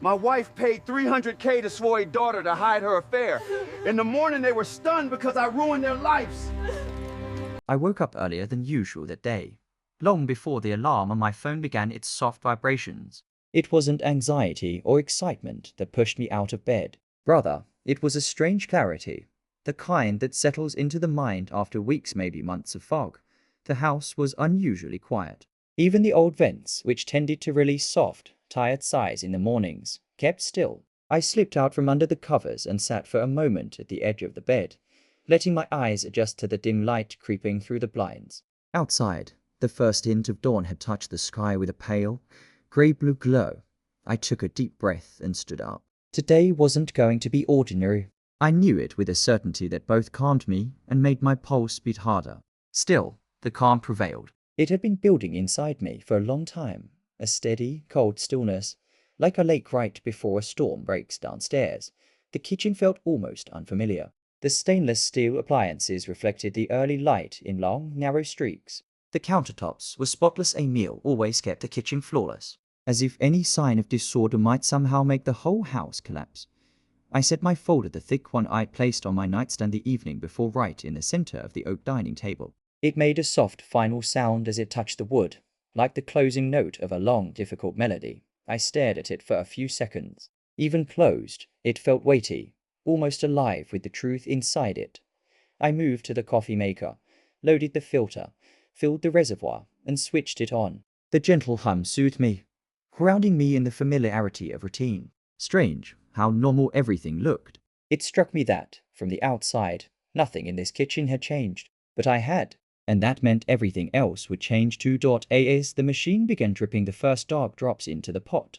My wife paid $300K to Swoy's daughter to hide her affair. In the morning, they were stunned because I ruined their lives. I woke up earlier than usual that day, long before the alarm on my phone began its soft vibrations. It wasn't anxiety or excitement that pushed me out of bed. Rather, it was a strange clarity, the kind that settles into the mind after weeks, maybe months of fog. The house was unusually quiet. Even the old vents, which tended to release soft, tired sighs in the mornings, kept still. I slipped out from under the covers and sat for a moment at the edge of the bed, letting my eyes adjust to the dim light creeping through the blinds. Outside, the first hint of dawn had touched the sky with a pale, grey-blue glow. I took a deep breath and stood up. Today wasn't going to be ordinary. I knew it with a certainty that both calmed me and made my pulse beat harder. Still, the calm prevailed. It had been building inside me for a long time, a steady, cold stillness, like a lake right before a storm breaks downstairs. The kitchen felt almost unfamiliar. The stainless steel appliances reflected the early light in long, narrow streaks. The countertops were spotless. Emile always kept the kitchen flawless, as if any sign of disorder might somehow make the whole house collapse. I set my folder, the thick one I'd placed on my nightstand the evening before, right in the center of the oak dining table. It made a soft final sound as it touched the wood, like the closing note of a long, difficult melody. I stared at it for a few seconds. Even closed, it felt weighty, almost alive with the truth inside it. I moved to the coffee maker, loaded the filter, filled the reservoir, and switched it on. The gentle hum soothed me, grounding me in the familiarity of routine. Strange how normal everything looked. It struck me that, from the outside, nothing in this kitchen had changed. But I had. And that meant everything else would change too. As the machine began dripping the first dark drops into the pot,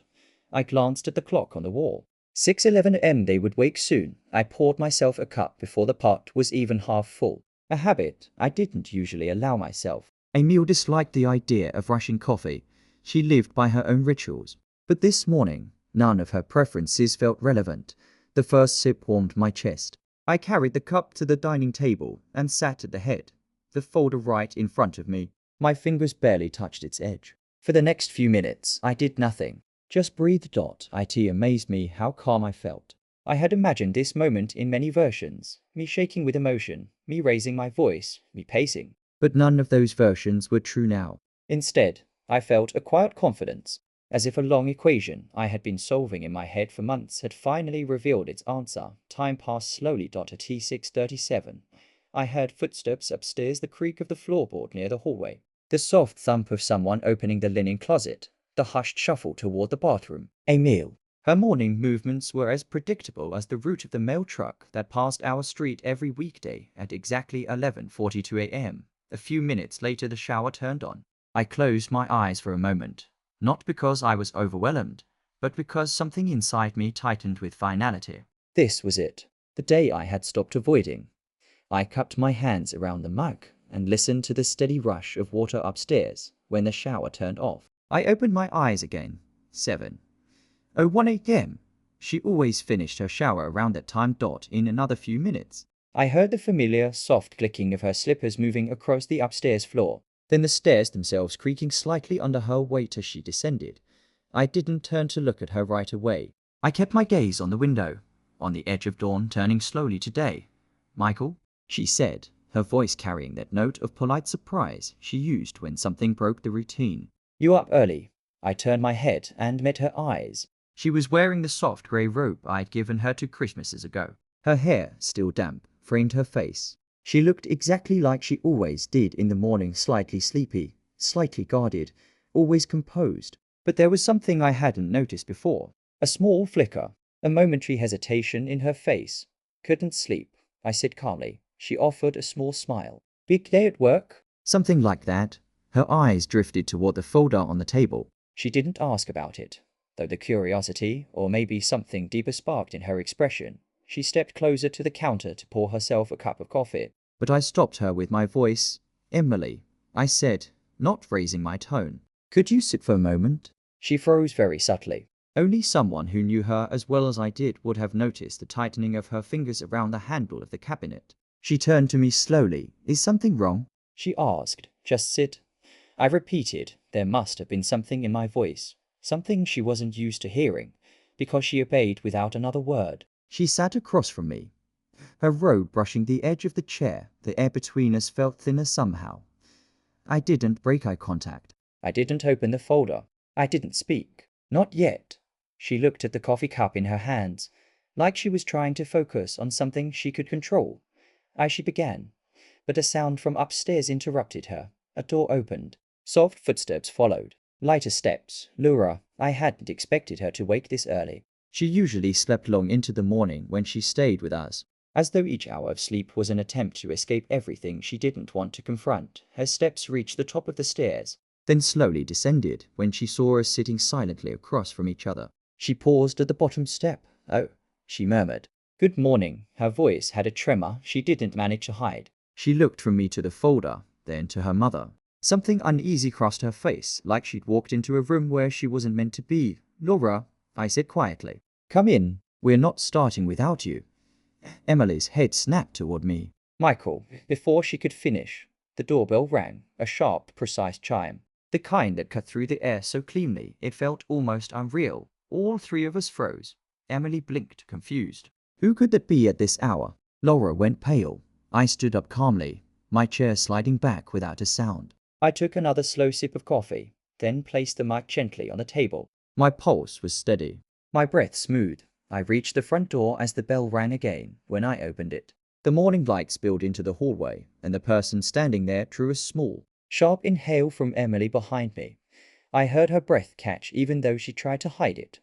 I glanced at the clock on the wall. 6:11 a.m. They would wake soon. I poured myself a cup before the pot was even half full, a habit I didn't usually allow myself. Emile disliked the idea of rushing coffee. She lived by her own rituals. But this morning, none of her preferences felt relevant. The first sip warmed my chest. I carried the cup to the dining table and sat at the head, the folder right in front of me. My fingers barely touched its edge. For the next few minutes, I did nothing. Just breathed. It amazed me how calm I felt. I had imagined this moment in many versions, me shaking with emotion, me raising my voice, me pacing. But none of those versions were true now. Instead, I felt a quiet confidence, as if a long equation I had been solving in my head for months had finally revealed its answer. Time passed slowly. At T6:37, I heard footsteps upstairs, the creak of the floorboard near the hallway, the soft thump of someone opening the linen closet, the hushed shuffle toward the bathroom. Emile. Her morning movements were as predictable as the route of the mail truck that passed our street every weekday at exactly 11:42 a.m. A few minutes later, the shower turned on. I closed my eyes for a moment, not because I was overwhelmed, but because something inside me tightened with finality. This was it, the day I had stopped avoiding. I cupped my hands around the mug and listened to the steady rush of water upstairs when the shower turned off. I opened my eyes again. 7:01 a.m. She always finished her shower around that time. In another few minutes, I heard the familiar soft clicking of her slippers moving across the upstairs floor, then the stairs themselves creaking slightly under her weight as she descended. I didn't turn to look at her right away. I kept my gaze on the window, on the edge of dawn turning slowly to day. "Michael," she said, her voice carrying that note of polite surprise she used when something broke the routine. "You up early?" I turned my head and met her eyes. She was wearing the soft grey robe I'd given her 2 Christmases ago. Her hair, still damp, framed her face. She looked exactly like she always did in the morning, slightly sleepy, slightly guarded, always composed. But there was something I hadn't noticed before. A small flicker, a momentary hesitation in her face. "Couldn't sleep," I said calmly. She offered a small smile. "Big day at work?" "Something like that." Her eyes drifted toward the folder on the table. She didn't ask about it, though the curiosity, or maybe something deeper, sparked in her expression. She stepped closer to the counter to pour herself a cup of coffee. But I stopped her with my voice. "Emily," I said, not raising my tone, "could you sit for a moment?" She froze very subtly. Only someone who knew her as well as I did would have noticed the tightening of her fingers around the handle of the cabinet. She turned to me slowly. "Is something wrong?" she asked. "Just sit." I repeated. There must have been something in my voice, something she wasn't used to hearing, because she obeyed without another word. She sat across from me, her robe brushing the edge of the chair. The air between us felt thinner somehow. I didn't break eye contact. I didn't open the folder. I didn't speak. Not yet. She looked at the coffee cup in her hands, like she was trying to focus on something she could control. She began, but a sound from upstairs interrupted her. A door opened. Soft footsteps followed. Lighter steps. Laura. I hadn't expected her to wake this early. She usually slept long into the morning when she stayed with us. As though each hour of sleep was an attempt to escape everything she didn't want to confront, her steps reached the top of the stairs, then slowly descended when she saw us sitting silently across from each other. She paused at the bottom step. "Oh," she murmured. "Good morning." Her voice had a tremor she didn't manage to hide. She looked from me to the folder, then to her mother. Something uneasy crossed her face, like she'd walked into a room where she wasn't meant to be. "Laura," I said quietly. "Come in. We're not starting without you." Emily's head snapped toward me. "Michael." Before she could finish, the doorbell rang, a sharp, precise chime. The kind that cut through the air so cleanly it felt almost unreal. All three of us froze. Emily blinked, confused. Who could that be at this hour? Laura went pale. I stood up calmly, my chair sliding back without a sound. I took another slow sip of coffee, then placed the mic gently on the table. My pulse was steady, my breath smooth. I reached the front door as the bell rang again. When I opened it, the morning light spilled into the hallway, and the person standing there drew a small, sharp inhale from Emily behind me. I heard her breath catch even though she tried to hide it.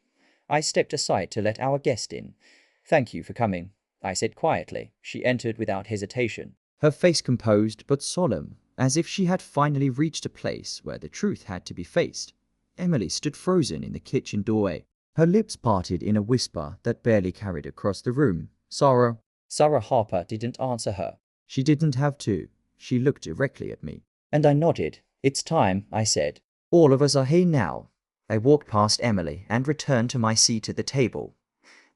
I stepped aside to let our guest in. "Thank you for coming," I said quietly. She entered without hesitation, her face composed but solemn, as if she had finally reached a place where the truth had to be faced. Emily stood frozen in the kitchen doorway, her lips parted in a whisper that barely carried across the room. "Sarah." Sarah Harper didn't answer her. She didn't have to. She looked directly at me, and I nodded. "It's time," I said. "All of us are here now." I walked past Emily and returned to my seat at the table,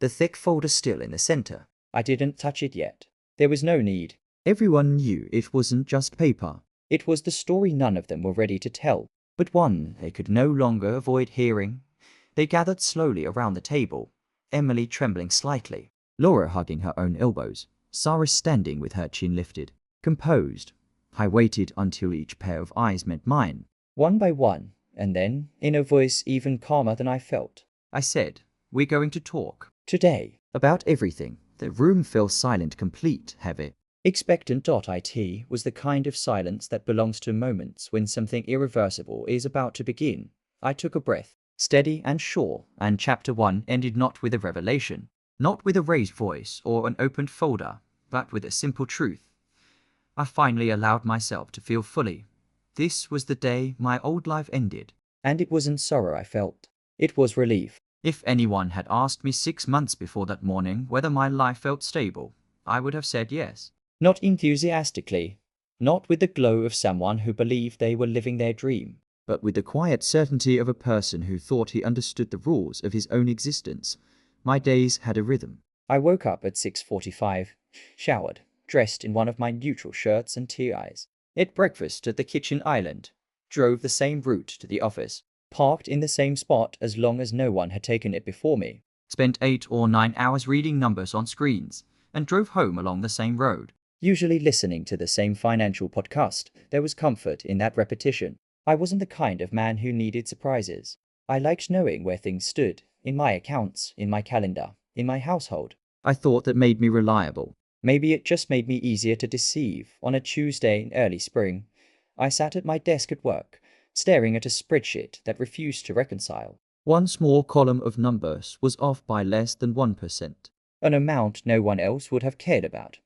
the thick folder still in the center. I didn't touch it yet. There was no need. Everyone knew it wasn't just paper. It was the story none of them were ready to tell, but one they could no longer avoid hearing. They gathered slowly around the table, Emily trembling slightly, Laura hugging her own elbows, Sarah standing with her chin lifted, composed. I waited until each pair of eyes met mine, one by one, and then, in a voice even calmer than I felt, I said, "We're going to talk today about everything." The room fell silent, complete, heavy, expectant. It was the kind of silence that belongs to moments when something irreversible is about to begin. I took a breath, steady and sure, and chapter 1 ended not with a revelation, not with a raised voice or an opened folder, but with a simple truth. I finally allowed myself to feel fully. This was the day my old life ended. And it wasn't sorrow I felt. It was relief. If anyone had asked me 6 months before that morning whether my life felt stable, I would have said yes. Not enthusiastically, not with the glow of someone who believed they were living their dream, but with the quiet certainty of a person who thought he understood the rules of his own existence. My days had a rhythm. I woke up at 6:45, showered, dressed in one of my neutral shirts and ties, ate breakfast at the kitchen island, drove the same route to the office, parked in the same spot as long as no one had taken it before me, spent 8 or 9 hours reading numbers on screens, and drove home along the same road, usually listening to the same financial podcast. There was comfort in that repetition. I wasn't the kind of man who needed surprises. I liked knowing where things stood, in my accounts, in my calendar, in my household. I thought that made me reliable. Maybe it just made me easier to deceive. On a Tuesday in early spring, I sat at my desk at work, staring at a spreadsheet that refused to reconcile. One small column of numbers was off by less than 1%, an amount no one else would have cared about.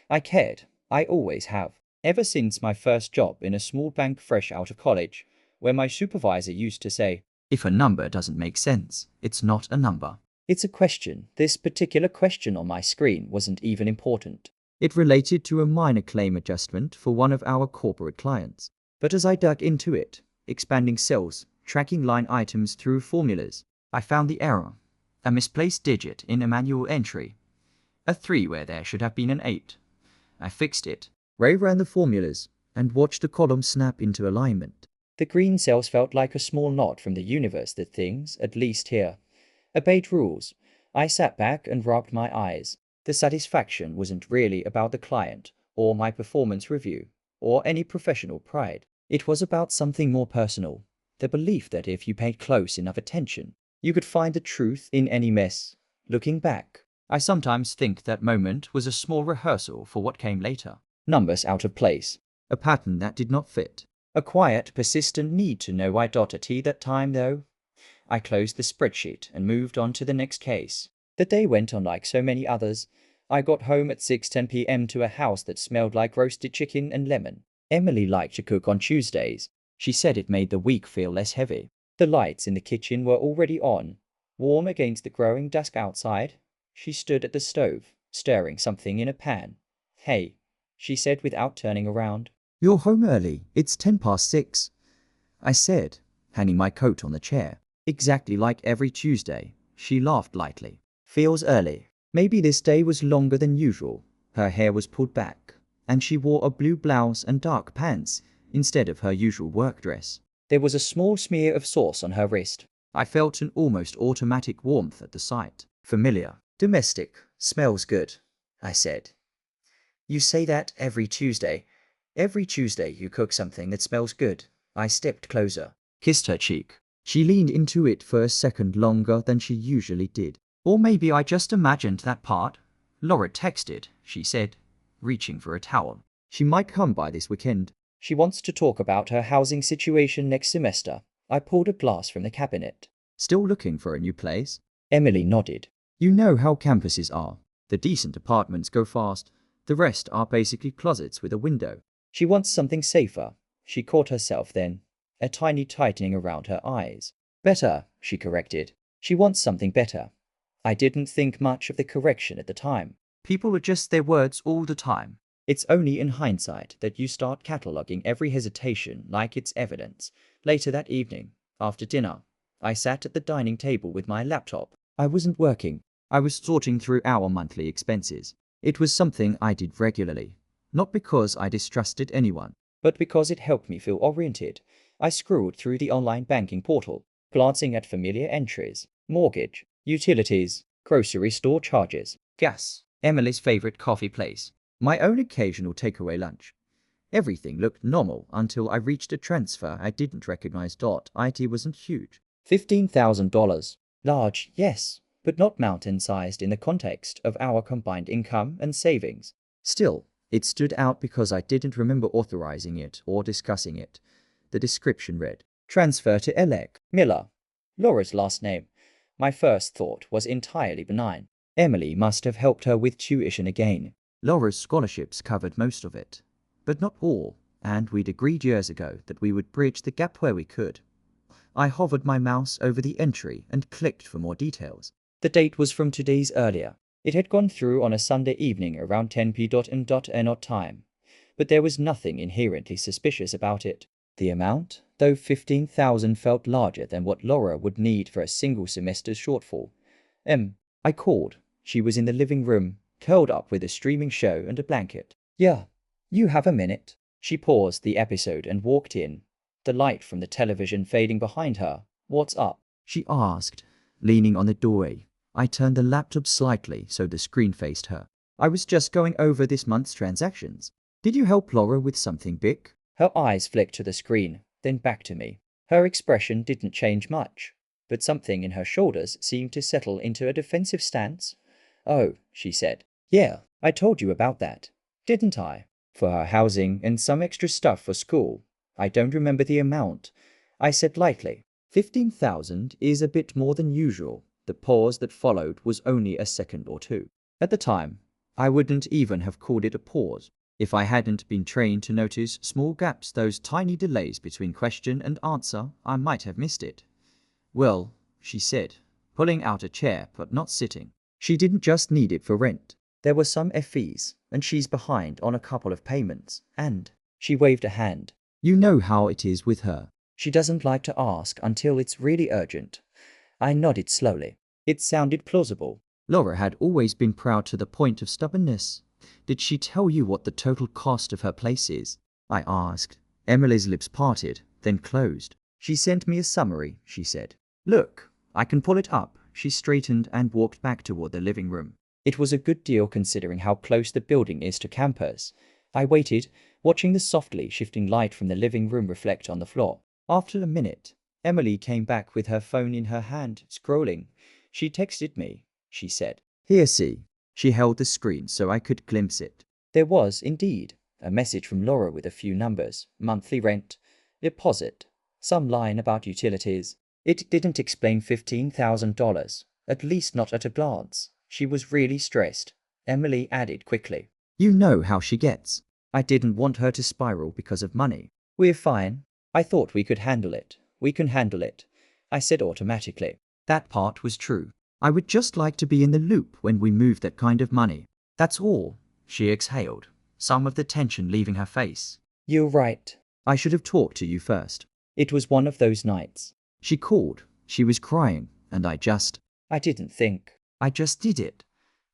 I cared. I always have. Ever since my first job in a small bank fresh out of college, where my supervisor used to say, "If a number doesn't make sense, it's not a number. It's a question." This particular question on my screen wasn't even important. It related to a minor claim adjustment for one of our corporate clients. But as I dug into it, expanding cells, tracking line items through formulas, I found the error. A misplaced digit in a manual entry. A 3 where there should have been an 8. I fixed it, reran the formulas, and watched the column snap into alignment. The green cells felt like a small nod from the universe that things, at least here, Obeyed rules. I sat back and rubbed my eyes. The satisfaction wasn't really about the client, or my performance review, or any professional pride. It was about something more personal. The belief that if you paid close enough attention, you could find the truth in any mess. Looking back, I sometimes think that moment was a small rehearsal for what came later. Numbers out of place. A pattern that did not fit. A quiet, persistent need to know I.T that time though. I closed the spreadsheet and moved on to the next case. The day went on like so many others. I got home at 6:10 p.m. to a house that smelled like roasted chicken and lemon. Emily liked to cook on Tuesdays. She said it made the week feel less heavy. The lights in the kitchen were already on, warm against the growing dusk outside. She stood at the stove, stirring something in a pan. "Hey," she said without turning around. "You're home early. It's 6:10. I said, hanging my coat on the chair. "Exactly like every Tuesday." She laughed lightly. "Feels early." Maybe this day was longer than usual. Her hair was pulled back, and she wore a blue blouse and dark pants instead of her usual work dress. There was a small smear of sauce on her wrist. I felt an almost automatic warmth at the sight. Familiar. "Domestic. Smells good," I said. "You say that every Tuesday. Every Tuesday you cook something that smells good." I stepped closer, kissed her cheek. She leaned into it for a second longer than she usually did. "Or maybe I just imagined that part." "Laura texted," she said, reaching for a towel. "She might come by this weekend. She wants to talk about her housing situation next semester." I pulled a glass from the cabinet. "Still looking for a new place?" Emily nodded. "You know how campuses are. The decent apartments go fast. The rest are basically closets with a window." "She wants something safer." She caught herself then, a tiny tightening around her eyes. "Better," she corrected. "She wants something better." I didn't think much of the correction at the time. People adjust their words all the time. It's only in hindsight that you start cataloging every hesitation like it's evidence. Later that evening, after dinner, I sat at the dining table with my laptop. I wasn't working. I was sorting through our monthly expenses. It was something I did regularly, not because I distrusted anyone, but because it helped me feel oriented. I scrolled through the online banking portal, glancing at familiar entries: mortgage, utilities, grocery store charges, gas, Emily's favorite coffee place, my own occasional takeaway lunch. Everything looked normal until I reached a transfer I didn't recognize. It wasn't huge. $15,000. Large, yes, but not mountain-sized in the context of our combined income and savings. Still, it stood out because I didn't remember authorizing it or discussing it. The description read, "Transfer to Alec Miller." Laura's last name. My first thought was entirely benign. Emily must have helped her with tuition again. Laura's scholarships covered most of it, but not all, and we'd agreed years ago that we would bridge the gap where we could. I hovered my mouse over the entry and clicked for more details. The date was from 2 days earlier. It had gone through on a Sunday evening around 10 p.m. time, but there was nothing inherently suspicious about it. The amount, though $15,000, felt larger than what Laura would need for a single semester's shortfall. I called. She was in the living room, curled up with a streaming show and a blanket. "Yeah, you have a minute." She paused the episode and walked in, the light from the television fading behind her. "What's up?" she asked, leaning on the doorway. I turned the laptop slightly so the screen faced her. "I was just going over this month's transactions. Did you help Laura with something big?" Her eyes flicked to the screen, then back to me. Her expression didn't change much, but something in her shoulders seemed to settle into a defensive stance. "Oh," she said. "Yeah, I told you about that, didn't I? For her housing and some extra stuff for school. I don't remember the amount," I said lightly. 15,000 is a bit more than usual." The pause that followed was only a second or two. At the time, I wouldn't even have called it a pause. If I hadn't been trained to notice small gaps, those tiny delays between question and answer, I might have missed it. "Well," she said, pulling out a chair but not sitting. She didn't just need it for rent. There were some fees, and she's behind on a couple of payments, and she waved a hand. "You know how it is with her. She doesn't like to ask until it's really urgent." I nodded slowly. It sounded plausible. Laura had always been proud to the point of stubbornness. "Did she tell you what the total cost of her place is?" I asked. Emily's lips parted, then closed. "She sent me a summary," she said. "Look, I can pull it up She straightened and walked back toward the living room. It was a good deal considering how close the building is to campus. I waited, watching the softly shifting light from the living room reflect on the floor. After a minute, Emily came back with her phone in her hand, scrolling. She texted me, she said. Here, see. She held the screen so I could glimpse it. There was, indeed, a message from Laura with a few numbers, monthly rent, deposit, some line about utilities. It didn't explain $15,000, at least not at a glance. She was really stressed. Emily added quickly. You know how she gets. I didn't want her to spiral because of money. We're fine. I thought we could handle it. We can handle it, I said automatically. That part was true. I would just like to be in the loop when we move that kind of money. That's all, she exhaled, some of the tension leaving her face. You're right. I should have talked to you first. It was one of those nights. She called. She was crying, and I didn't think. I just did it.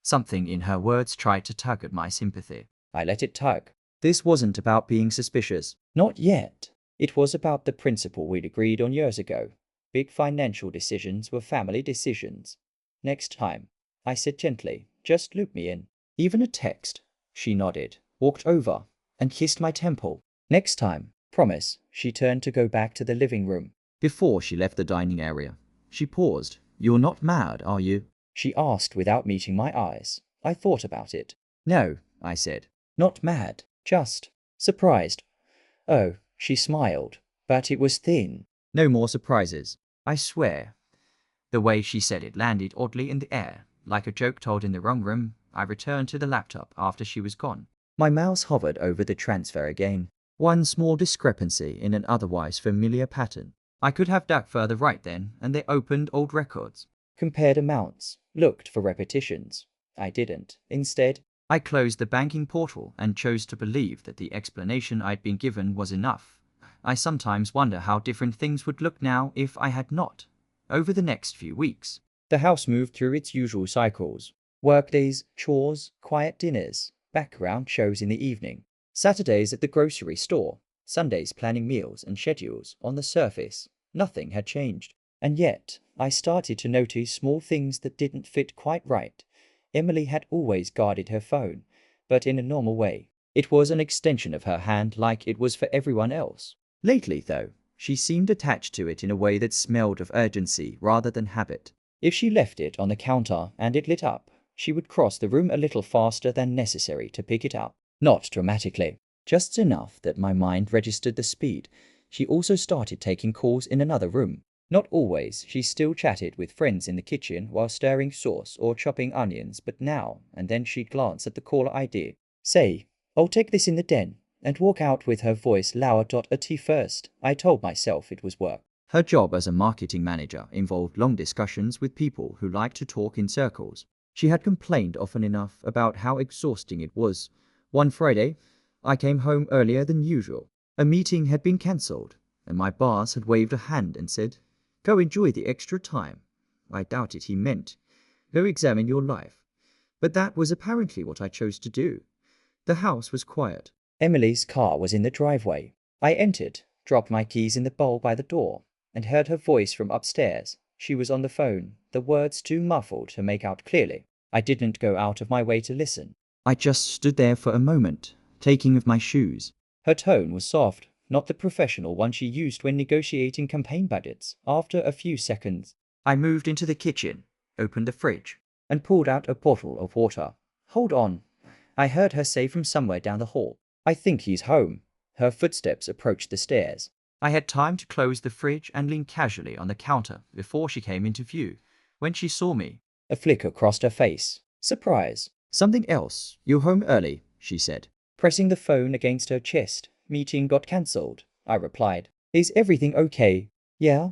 Something in her words tried to tug at my sympathy. I let it tug. This wasn't about being suspicious. Not yet. It was about the principle we'd agreed on years ago. Big financial decisions were family decisions. Next time, I said gently, just loop me in. Even a text. She nodded, walked over, and kissed my temple. Next time, promise. She turned to go back to the living room. Before she left the dining area, she paused. You're not mad, are you? She asked without meeting my eyes. I thought about it. No, I said. Not mad, just surprised. Oh, she smiled, but it was thin. No more surprises. I swear. The way she said it landed oddly in the air, like a joke told in the wrong room. I returned to the laptop after she was gone. My mouse hovered over the transfer again. One small discrepancy in an otherwise familiar pattern. I could have dug further right then, and they opened old records. Compared amounts, looked for repetitions. I didn't. Instead, I closed the banking portal and chose to believe that the explanation I'd been given was enough. I sometimes wonder how different things would look now if I had not. Over the next few weeks, the house moved through its usual cycles. Workdays, chores, quiet dinners, background shows in the evening. Saturdays at the grocery store, Sundays planning meals and schedules. On the surface, nothing had changed. And yet, I started to notice small things that didn't fit quite right. Emily had always guarded her phone, but in a normal way. It was an extension of her hand like it was for everyone else. Lately, though, she seemed attached to it in a way that smelled of urgency rather than habit. If she left it on the counter and it lit up, she would cross the room a little faster than necessary to pick it up. Not dramatically, just enough that my mind registered the speed. She also started taking calls in another room. Not always. She still chatted with friends in the kitchen while stirring sauce or chopping onions, but now and then she'd glance at the caller ID. Say, I'll take this in the den, and walk out with her voice lowered. At first, I told myself it was work. Her job as a marketing manager involved long discussions with people who liked to talk in circles. She had complained often enough about how exhausting it was. One Friday, I came home earlier than usual. A meeting had been cancelled, and my boss had waved a hand and said, Go enjoy the extra time. I doubted he meant, go examine your life. But that was apparently what I chose to do. The house was quiet. Emily's car was in the driveway. I entered, dropped my keys in the bowl by the door, and heard her voice from upstairs. She was on the phone, the words too muffled to make out clearly. I didn't go out of my way to listen. I just stood there for a moment, taking of my shoes. Her tone was soft, not the professional one she used when negotiating campaign budgets. After a few seconds, I moved into the kitchen, opened the fridge, and pulled out a bottle of water. Hold on, I heard her say from somewhere down the hall. I think he's home. Her footsteps approached the stairs. I had time to close the fridge and lean casually on the counter before she came into view. When she saw me, a flicker crossed her face. Surprise. Something else. You're home early, she said, pressing the phone against her chest. Meeting got cancelled, I replied. Is everything okay? Yeah,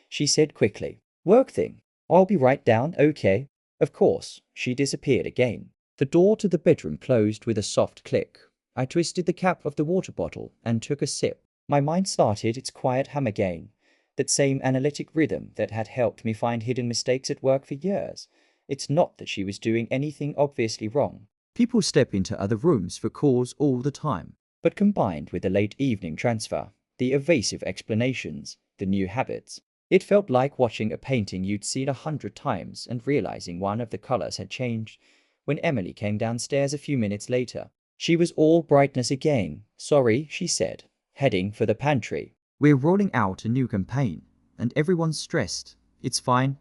she said quickly. Work thing. I'll be right down, okay? Of course. She disappeared again. The door to the bedroom closed with a soft click. I twisted the cap of the water bottle and took a sip. My mind started its quiet hum again, that same analytic rhythm that had helped me find hidden mistakes at work for years. It's not that she was doing anything obviously wrong. People step into other rooms for calls all the time. But combined with the late evening transfer, the evasive explanations, the new habits, It felt like watching a painting you'd seen 100 times and realizing one of the colors had changed. When Emily came downstairs a few minutes later, she was all brightness again. "Sorry," she said, heading for the pantry. "We're rolling out a new campaign, and everyone's stressed." "It's fine,"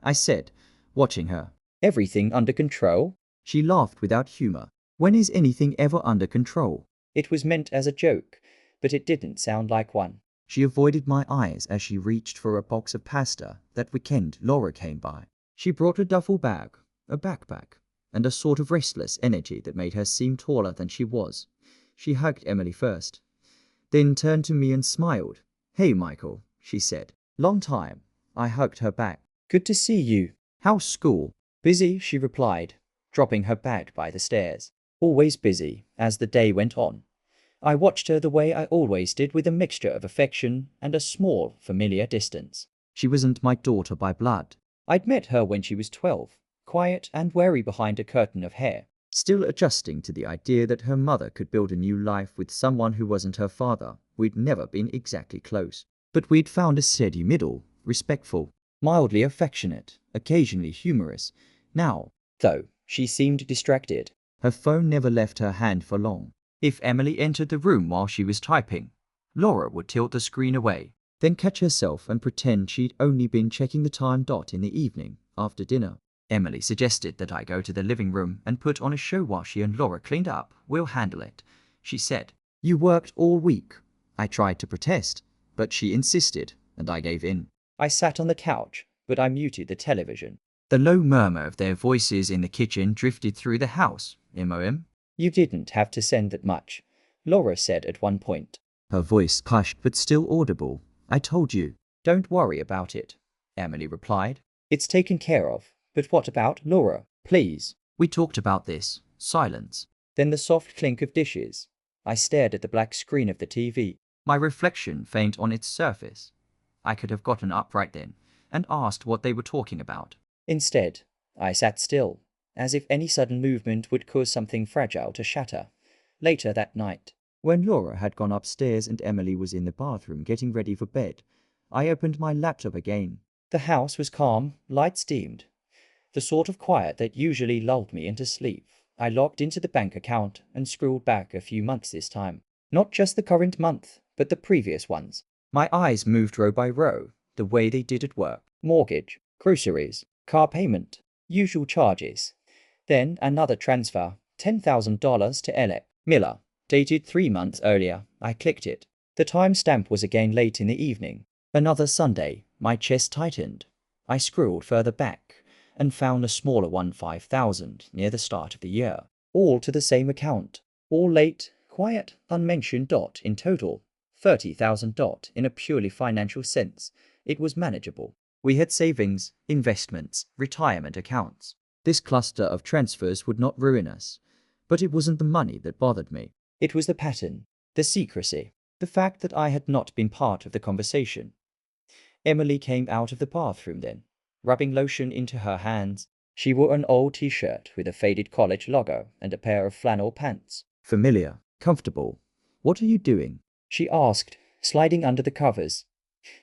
I said, watching her. "Everything under control?" She laughed without humor. "When is anything ever under control?" It was meant as a joke, but it didn't sound like one. She avoided my eyes as she reached for a box of pasta. That weekend, Laura came by. She brought a duffel bag, a backpack, and a sort of restless energy that made her seem taller than she was. She hugged Emily first, then turned to me and smiled. "Hey, Michael," she said. "Long time." I hugged her back. "Good to see you. How's school?" "Busy," she replied, dropping her bag by the stairs. Always busy, as the day went on. I watched her the way I always did, with a mixture of affection and a small, familiar distance. She wasn't my daughter by blood. I'd met her when she was 12, quiet and wary behind a curtain of hair, still adjusting to the idea that her mother could build a new life with someone who wasn't her father. We'd never been exactly close, but we'd found a steady middle, respectful, mildly affectionate, occasionally humorous. Now, though, she seemed distracted. Her phone never left her hand for long. If Emily entered the room while she was typing, Laura would tilt the screen away, then catch herself and pretend she'd only been checking the time in the evening, after dinner. Emily suggested that I go to the living room and put on a show while she and Laura cleaned up. "We'll handle it," she said. "You worked all week." I tried to protest, but she insisted, and I gave in. I sat on the couch, but I muted the television. The low murmur of their voices in the kitchen drifted through the house. "MOM? You didn't have to send that much," Laura said at one point. Her voice hushed but still audible. "I told you." "Don't worry about it," Emily replied. "It's taken care of. But what about Laura? Please." "We talked about this." Silence. Then the soft clink of dishes. I stared at the black screen of the TV, my reflection faint on its surface. I could have gotten up right then and asked what they were talking about. Instead, I sat still, as if any sudden movement would cause something fragile to shatter. Later that night, when Laura had gone upstairs and Emily was in the bathroom getting ready for bed, I opened my laptop again. The house was calm, lights dimmed, the sort of quiet that usually lulled me into sleep. I logged into the bank account and scrolled back a few months this time. Not just the current month, but the previous ones. My eyes moved row by row, the way they did at work. Mortgage, groceries, car payment, usual charges. Then another transfer, $10,000 to Alec Miller, dated 3 months earlier. I clicked it. The timestamp was again late in the evening. Another Sunday. My chest tightened. I scrolled further back and found a smaller one, 5,000, near the start of the year. All to the same account. All late, quiet, unmentioned. In total, 30,000. In a purely financial sense, it was manageable. We had savings, investments, retirement accounts. This cluster of transfers would not ruin us. But it wasn't the money that bothered me. It was the pattern, the secrecy, the fact that I had not been part of the conversation. Emily came out of the bathroom then, rubbing lotion into her hands. She wore an old t-shirt with a faded college logo and a pair of flannel pants. Familiar, comfortable. "What are you doing?" she asked, sliding under the covers.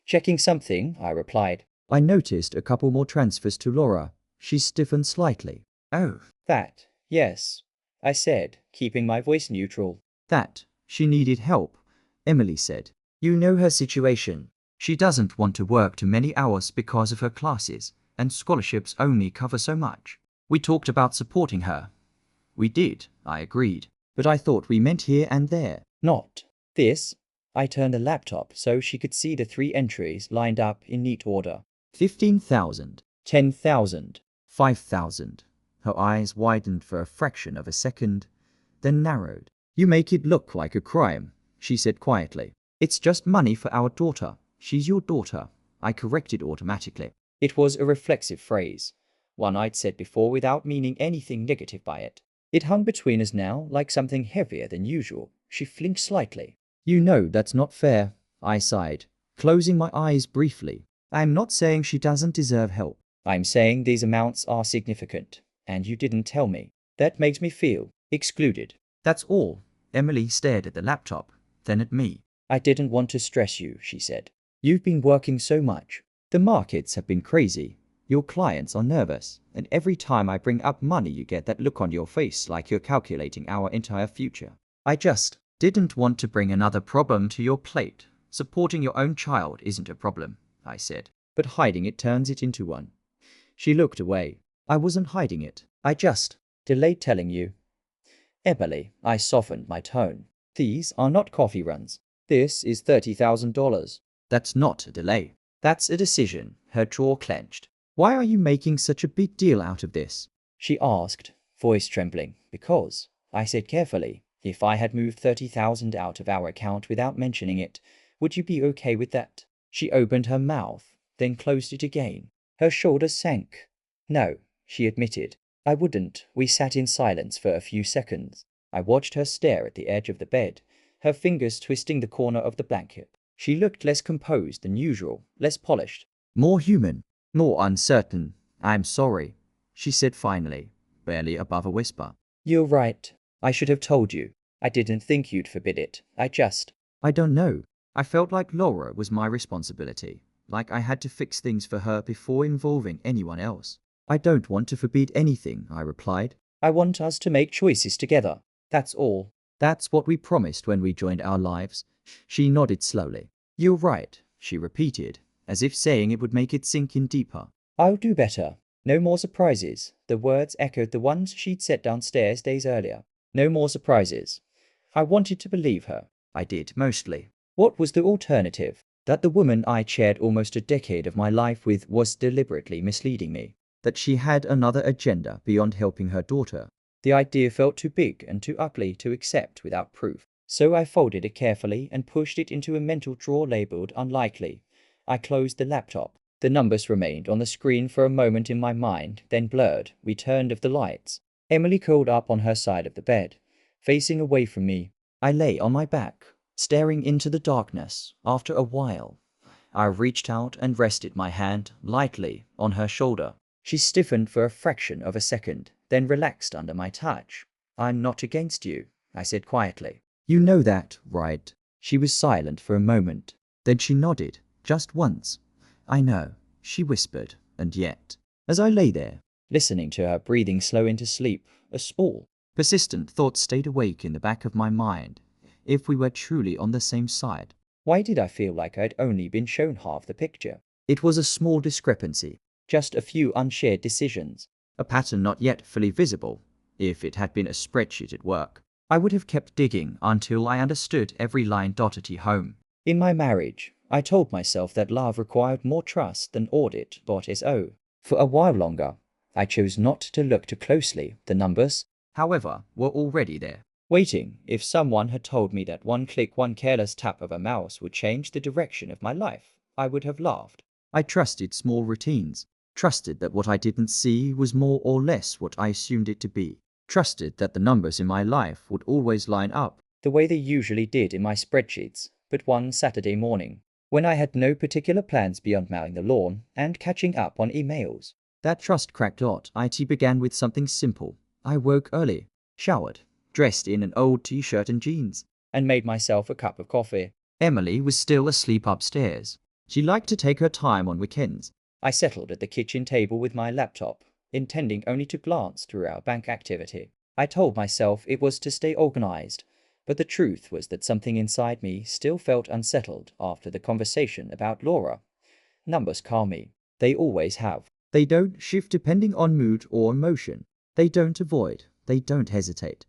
"Checking something," I replied. I noticed a couple more transfers to Laura. She stiffened slightly. "Oh, that, yes," I said, keeping my voice neutral. "That, she needed help," Emily said. "You know her situation. She doesn't want to work too many hours because of her classes, and scholarships only cover so much. We talked about supporting her." "We did," I agreed. "But I thought we meant here and there, not this." I turned the laptop so she could see the 3 entries lined up in neat order. 15,000, 10,000, 5,000. Her eyes widened for a fraction of a second, then narrowed. "You make it look like a crime," she said quietly. "It's just money for our daughter. She's your daughter," I corrected automatically. It was a reflexive phrase, one I'd said before without meaning anything negative by it. It hung between us now like something heavier than usual. She flinched slightly. "You know that's not fair," I sighed, closing my eyes briefly. "I'm not saying she doesn't deserve help. I'm saying these amounts are significant, and you didn't tell me. That makes me feel excluded. That's all." Emily stared at the laptop, then at me. "I didn't want to stress you," she said. "You've been working so much." The markets have been crazy. Your clients are nervous, and every time I bring up money you get that look on your face like you're calculating our entire future. I just didn't want to bring another problem to your plate. Supporting your own child isn't a problem, I said, but hiding it turns it into one. She looked away. I wasn't hiding it. I just delayed telling you. Emily, I softened my tone. These are not coffee runs. This is $30,000. That's not a delay. That's a decision. Her jaw clenched. Why are you making such a big deal out of this? She asked, voice trembling. Because, I said carefully, if I had moved 30,000 out of our account without mentioning it, would you be okay with that? She opened her mouth, then closed it again. Her shoulders sank. No, she admitted. I wouldn't. We sat in silence for a few seconds. I watched her stare at the edge of the bed, her fingers twisting the corner of the blanket. She looked less composed than usual, less polished. More human, more uncertain. I'm sorry, she said finally, barely above a whisper. You're right. I should have told you. I didn't think you'd forbid it. I don't know. I felt like Laura was my responsibility, like I had to fix things for her before involving anyone else. I don't want to forbid anything, I replied. I want us to make choices together. That's all. That's what we promised when we joined our lives. She nodded slowly. You're right, she repeated, as if saying it would make it sink in deeper. I'll do better. No more surprises. The words echoed the ones she'd said downstairs days earlier. No more surprises. I wanted to believe her. I did, mostly. What was the alternative? That the woman I'd shared almost a decade of my life with was deliberately misleading me. That she had another agenda beyond helping her daughter. The idea felt too big and too ugly to accept without proof. So I folded it carefully and pushed it into a mental drawer labeled unlikely. I closed the laptop. The numbers remained on the screen for a moment in my mind, then blurred. We turned off the lights. Emily curled up on her side of the bed, facing away from me. I lay on my back, staring into the darkness. After a while, I reached out and rested my hand lightly on her shoulder. She stiffened for a fraction of a second, then relaxed under my touch. I'm not against you, I said quietly. You know that, right? She was silent for a moment. Then she nodded, just once. I know, she whispered, and yet. As I lay there, listening to her breathing slow into sleep, a small, persistent thought stayed awake in the back of my mind. If we were truly on the same side, why did I feel like I'd only been shown half the picture? It was a small discrepancy. Just a few unshared decisions, a pattern not yet fully visible. If it had been a spreadsheet at work, I would have kept digging until I understood every line dotted home. In my marriage, I told myself that love required more trust than audit.so. For a while longer, I chose not to look too closely. The numbers, however, were already there, waiting. If someone had told me that one click, one careless tap of a mouse would change the direction of my life, I would have laughed. I trusted small routines. Trusted that what I didn't see was more or less what I assumed it to be. Trusted that the numbers in my life would always line up the way they usually did in my spreadsheets. But one Saturday morning, when I had no particular plans beyond mowing the lawn and catching up on emails, that trust cracked. It began with something simple. I woke early, showered, dressed in an old t-shirt and jeans, and made myself a cup of coffee. Emily was still asleep upstairs. She liked to take her time on weekends. I settled at the kitchen table with my laptop, intending only to glance through our bank activity. I told myself it was to stay organized, but the truth was that something inside me still felt unsettled after the conversation about Laura. Numbers calm me. They always have. They don't shift depending on mood or emotion. They don't avoid. They don't hesitate.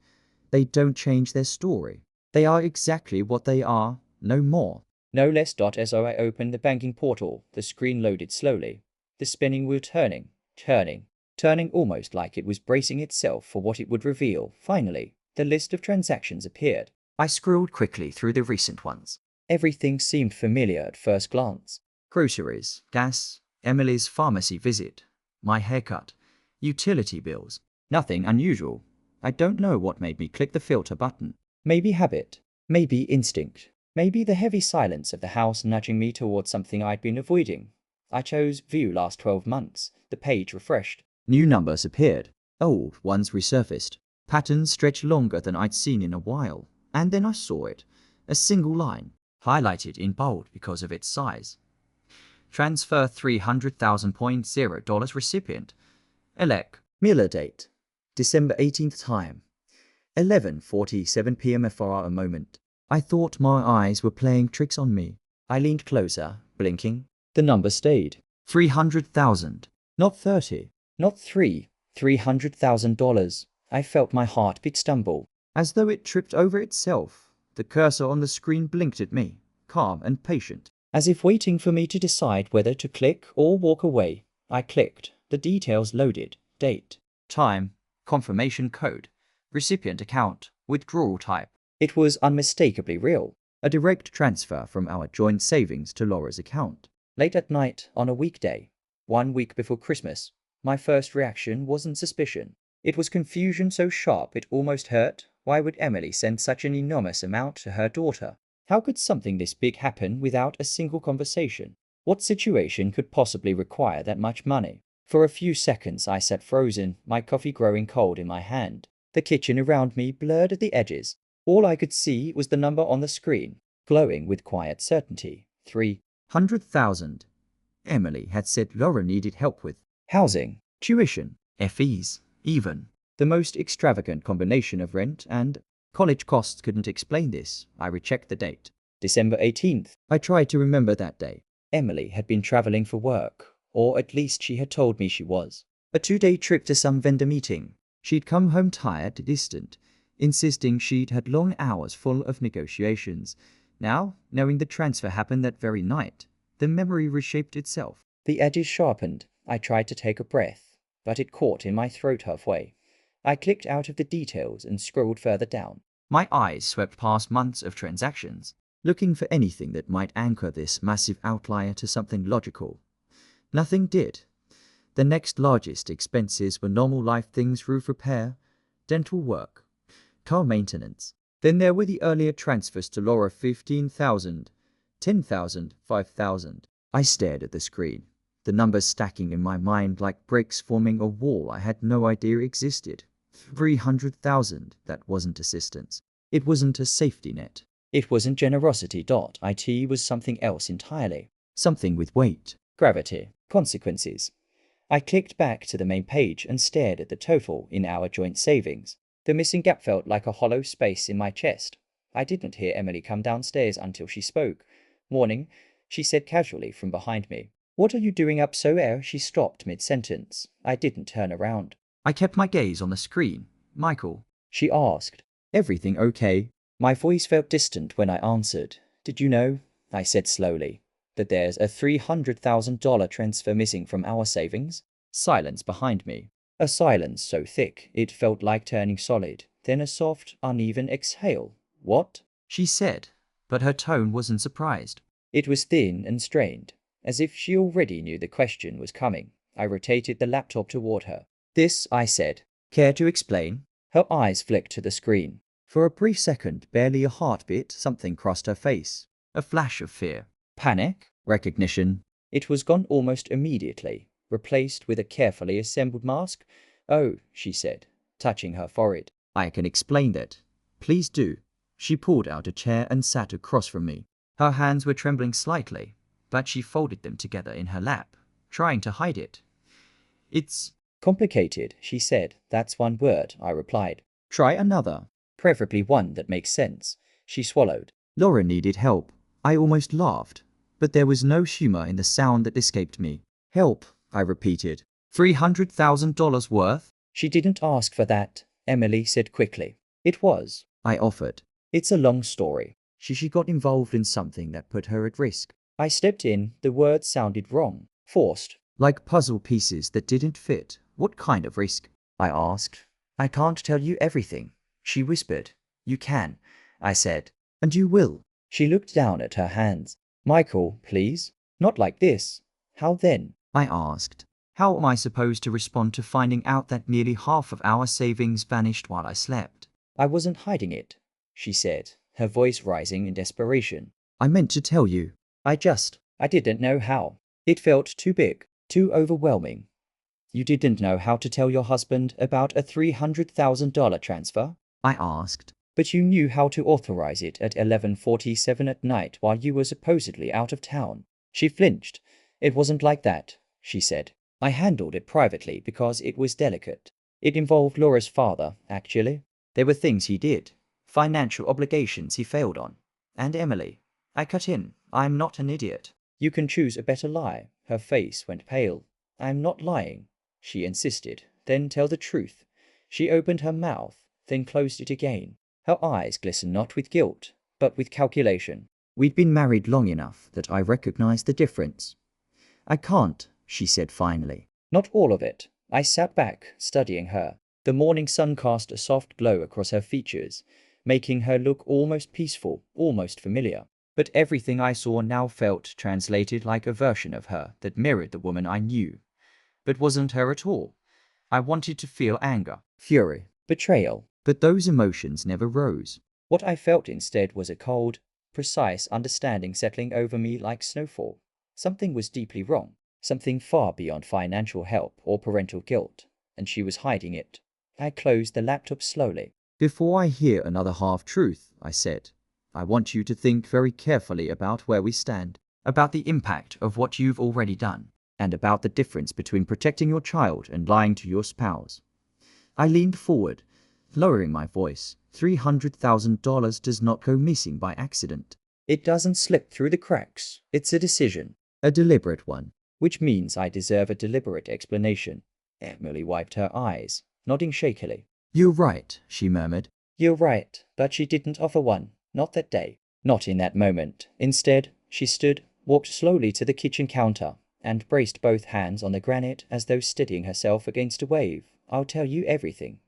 They don't change their story. They are exactly what they are, no more. No less. As I opened the banking portal, the screen loaded slowly. The spinning wheel turning almost like it was bracing itself for what it would reveal. Finally, the list of transactions appeared. I scrolled quickly through the recent ones. Everything seemed familiar at first glance. Groceries, gas, Emily's pharmacy visit, my haircut, utility bills. Nothing unusual. I don't know what made me click the filter button. Maybe habit. Maybe instinct. Maybe the heavy silence of the house nudging me towards something I'd been avoiding. I chose View last 12 months. The page refreshed. New numbers appeared. Old ones resurfaced. Patterns stretched longer than I'd seen in a while. And then I saw it. A single line, highlighted in bold because of its size. Transfer $300,000 recipient. Elec. Mailer date. December 18th time. 11:47 p.m. for a moment. I thought my eyes were playing tricks on me. I leaned closer, blinking. The number stayed. 300,000. Not 30. Not 3. $300,000. I felt my heartbeat stumble. As though it tripped over itself, the cursor on the screen blinked at me, calm and patient. As if waiting for me to decide whether to click or walk away. I clicked. The details loaded. Date. Time. Confirmation code. Recipient account. Withdrawal type. It was unmistakably real. A direct transfer from our joint savings to Laura's account. Late at night on a weekday, 1 week before Christmas, my first reaction wasn't suspicion. It was confusion so sharp it almost hurt. Why would Emily send such an enormous amount to her daughter? How could something this big happen without a single conversation? What situation could possibly require that much money? For a few seconds I sat frozen, my coffee growing cold in my hand. The kitchen around me blurred at the edges. All I could see was the number on the screen, glowing with quiet certainty. 300,000. Emily had said Laura needed help with Housing. tuition, fees, even the most extravagant combination of rent and college costs couldn't explain this. I rechecked the date. December 18th. I tried to remember that day. Emily had been traveling for work, or at least she had told me she was. A 2-day trip to some vendor meeting. She'd come home tired, distant, insisting she'd had long hours full of negotiations. Now, knowing the transfer happened that very night, the memory reshaped itself. The edges sharpened. I tried to take a breath, but it caught in my throat halfway. I clicked out of the details and scrolled further down. My eyes swept past months of transactions, looking for anything that might anchor this massive outlier to something logical. Nothing did. The next largest expenses were normal life things: roof repair, dental work, car maintenance. Then there were the earlier transfers to Laura: 15,000, 10,000, 5,000. I stared at the screen, the numbers stacking in my mind like bricks forming a wall I had no idea existed. 300,000. That wasn't assistance. It wasn't a safety net. It wasn't generosity. It was something else entirely. Something with weight. Gravity. Consequences. I clicked back to the main page and stared at the total in our joint savings. The missing gap felt like a hollow space in my chest. I didn't hear Emily come downstairs until she spoke. Warning, she said casually from behind me. What are you doing up so early? She stopped mid-sentence. I didn't turn around. I kept my gaze on the screen. Michael, she asked. Everything okay? My voice felt distant when I answered. Did you know, I said slowly, that there's a $300,000 transfer missing from our savings? Silence behind me. A silence so thick it felt like turning solid. Then a soft, uneven exhale. What? She said, but her tone wasn't surprised. It was thin and strained, as if she already knew the question was coming. I rotated the laptop toward her. This, I said. Care to explain? Her eyes flicked to the screen. For a brief second, barely a heartbeat, something crossed her face. A flash of fear. Panic? Recognition. It was gone almost immediately, replaced with a carefully assembled mask. Oh, she said, touching her forehead. I can explain that. Please do. She pulled out a chair and sat across from me. Her hands were trembling slightly, but she folded them together in her lap, trying to hide it. It's complicated, she said. That's one word, I replied. Try another. Preferably one that makes sense. She swallowed. Laura needed help. I almost laughed, but there was no humor in the sound that escaped me. Help, I repeated. $300,000 worth? She didn't ask for that, Emily said quickly. It was, I offered. It's a long story. She got involved in something that put her at risk. I stepped in. The words sounded wrong, forced. Like puzzle pieces that didn't fit. What kind of risk? I asked. I can't tell you everything, she whispered. You can, I said. And you will. She looked down at her hands. Michael, please. Not like this. How then? I asked. How am I supposed to respond to finding out that nearly half of our savings vanished while I slept? I wasn't hiding it, she said, her voice rising in desperation. I meant to tell you. I didn't know how. It felt too big, too overwhelming. You didn't know how to tell your husband about a $300,000 transfer? I asked. But you knew how to authorize it at 11:47 at night while you were supposedly out of town. She flinched. It wasn't like that, she said. I handled it privately because it was delicate. It involved Laura's father, actually. There were things he did, financial obligations he failed on. And Emily. I cut in. I'm not an idiot. You can choose a better lie. Her face went pale. I'm not lying, she insisted. Then tell the truth. She opened her mouth, then closed it again. Her eyes glistened not with guilt, but with calculation. We'd been married long enough that I recognized the difference. I can't, she said finally. Not all of it. I sat back, studying her. The morning sun cast a soft glow across her features, making her look almost peaceful, almost familiar. But everything I saw now felt translated like a version of her that mirrored the woman I knew, but wasn't her at all. I wanted to feel anger, fury, betrayal, but those emotions never rose. What I felt instead was a cold, precise understanding settling over me like snowfall. Something was deeply wrong, something far beyond financial help or parental guilt, and she was hiding it. I closed the laptop slowly. Before I hear another half-truth, I said, I want you to think very carefully about where we stand, about the impact of what you've already done, and about the difference between protecting your child and lying to your spouse. I leaned forward, lowering my voice. $300,000 does not go missing by accident. It doesn't slip through the cracks. It's a decision, a deliberate one, which means I deserve a deliberate explanation. Emily wiped her eyes, nodding shakily. You're right, she murmured. You're right, but she didn't offer one. Not that day. Not in that moment. Instead, she stood, walked slowly to the kitchen counter, and braced both hands on the granite as though steadying herself against a wave. I'll tell you everything,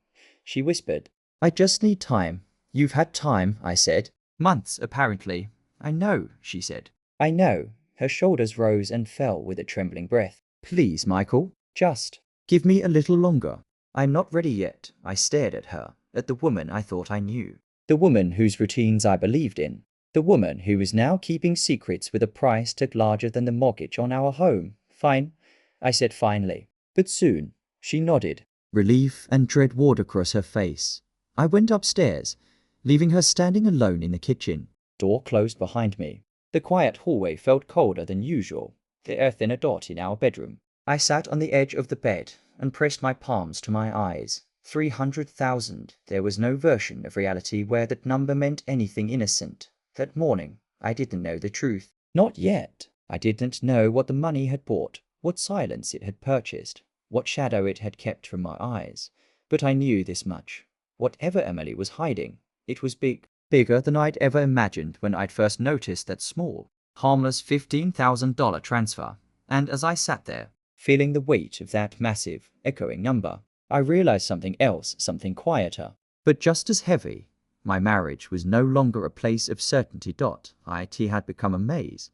she whispered. I just need time. You've had time, I said. Months, apparently. I know, she said. I know. Her shoulders rose and fell with a trembling breath. Please, Michael, just give me a little longer. I'm not ready yet. I stared at her, at the woman I thought I knew. The woman whose routines I believed in. The woman who was now keeping secrets with a price tag larger than the mortgage on our home. Fine, I said finally. But soon, she nodded. Relief and dread poured across her face. I went upstairs, leaving her standing alone in the kitchen. Door closed behind me. The quiet hallway felt colder than usual, the earth in a dot in our bedroom. I sat on the edge of the bed and pressed my palms to my eyes. 300,000. There was no version of reality where that number meant anything innocent. That morning, I didn't know the truth. Not yet. I didn't know what the money had bought, what silence it had purchased, what shadow it had kept from my eyes. But I knew this much. Whatever Emily was hiding, it was big. Bigger than I'd ever imagined when I'd first noticed that small, harmless $15,000 transfer. And as I sat there, feeling the weight of that massive, echoing number, I realized something else, something quieter, but just as heavy. My marriage was no longer a place of certainty. It had become a maze,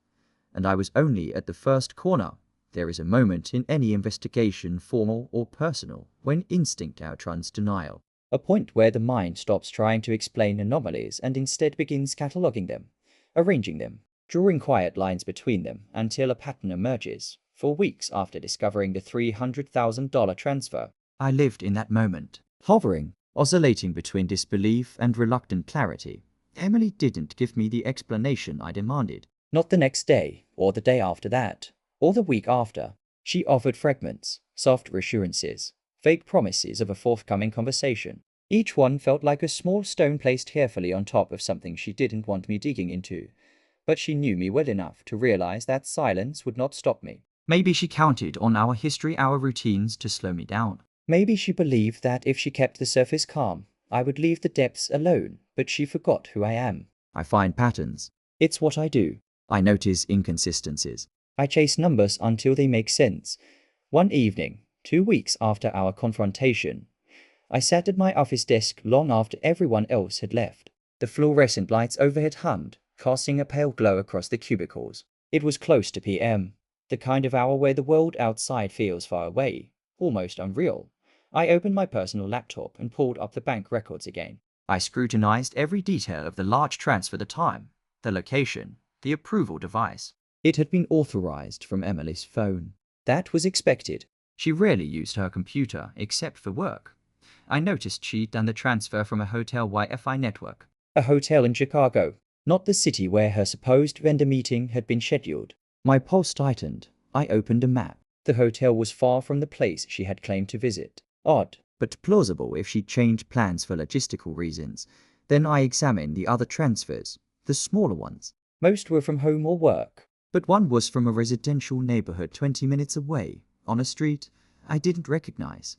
and I was only at the first corner. There is a moment in any investigation, formal or personal, when instinct outruns denial. A point where the mind stops trying to explain anomalies and instead begins cataloging them, arranging them, drawing quiet lines between them until a pattern emerges. For weeks after discovering the $300,000 transfer, I lived in that moment, hovering, oscillating between disbelief and reluctant clarity. Emily didn't give me the explanation I demanded. Not the next day, or the day after that, or the week after. She offered fragments, soft reassurances, vague promises of a forthcoming conversation. Each one felt like a small stone placed carefully on top of something she didn't want me digging into. But she knew me well enough to realize that silence would not stop me. Maybe she counted on our history, our routines to slow me down. Maybe she believed that if she kept the surface calm, I would leave the depths alone, but she forgot who I am. I find patterns. It's what I do. I notice inconsistencies. I chase numbers until they make sense. One evening, 2 weeks after our confrontation, I sat at my office desk long after everyone else had left. The fluorescent lights overhead hummed, casting a pale glow across the cubicles. It was close to PM, the kind of hour where the world outside feels far away, almost unreal. I opened my personal laptop and pulled up the bank records again. I scrutinized every detail of the large transfer, the time, the location, the approval device. It had been authorized from Emily's phone. That was expected. She rarely used her computer except for work. I noticed she'd done the transfer from a hotel Wi-Fi network. A hotel in Chicago, not the city where her supposed vendor meeting had been scheduled. My pulse tightened. I opened a map. The hotel was far from the place she had claimed to visit. Odd, but plausible if she'd changed plans for logistical reasons. Then I examined the other transfers, the smaller ones. Most were from home or work. But one was from a residential neighborhood 20 minutes away, on a street I didn't recognize.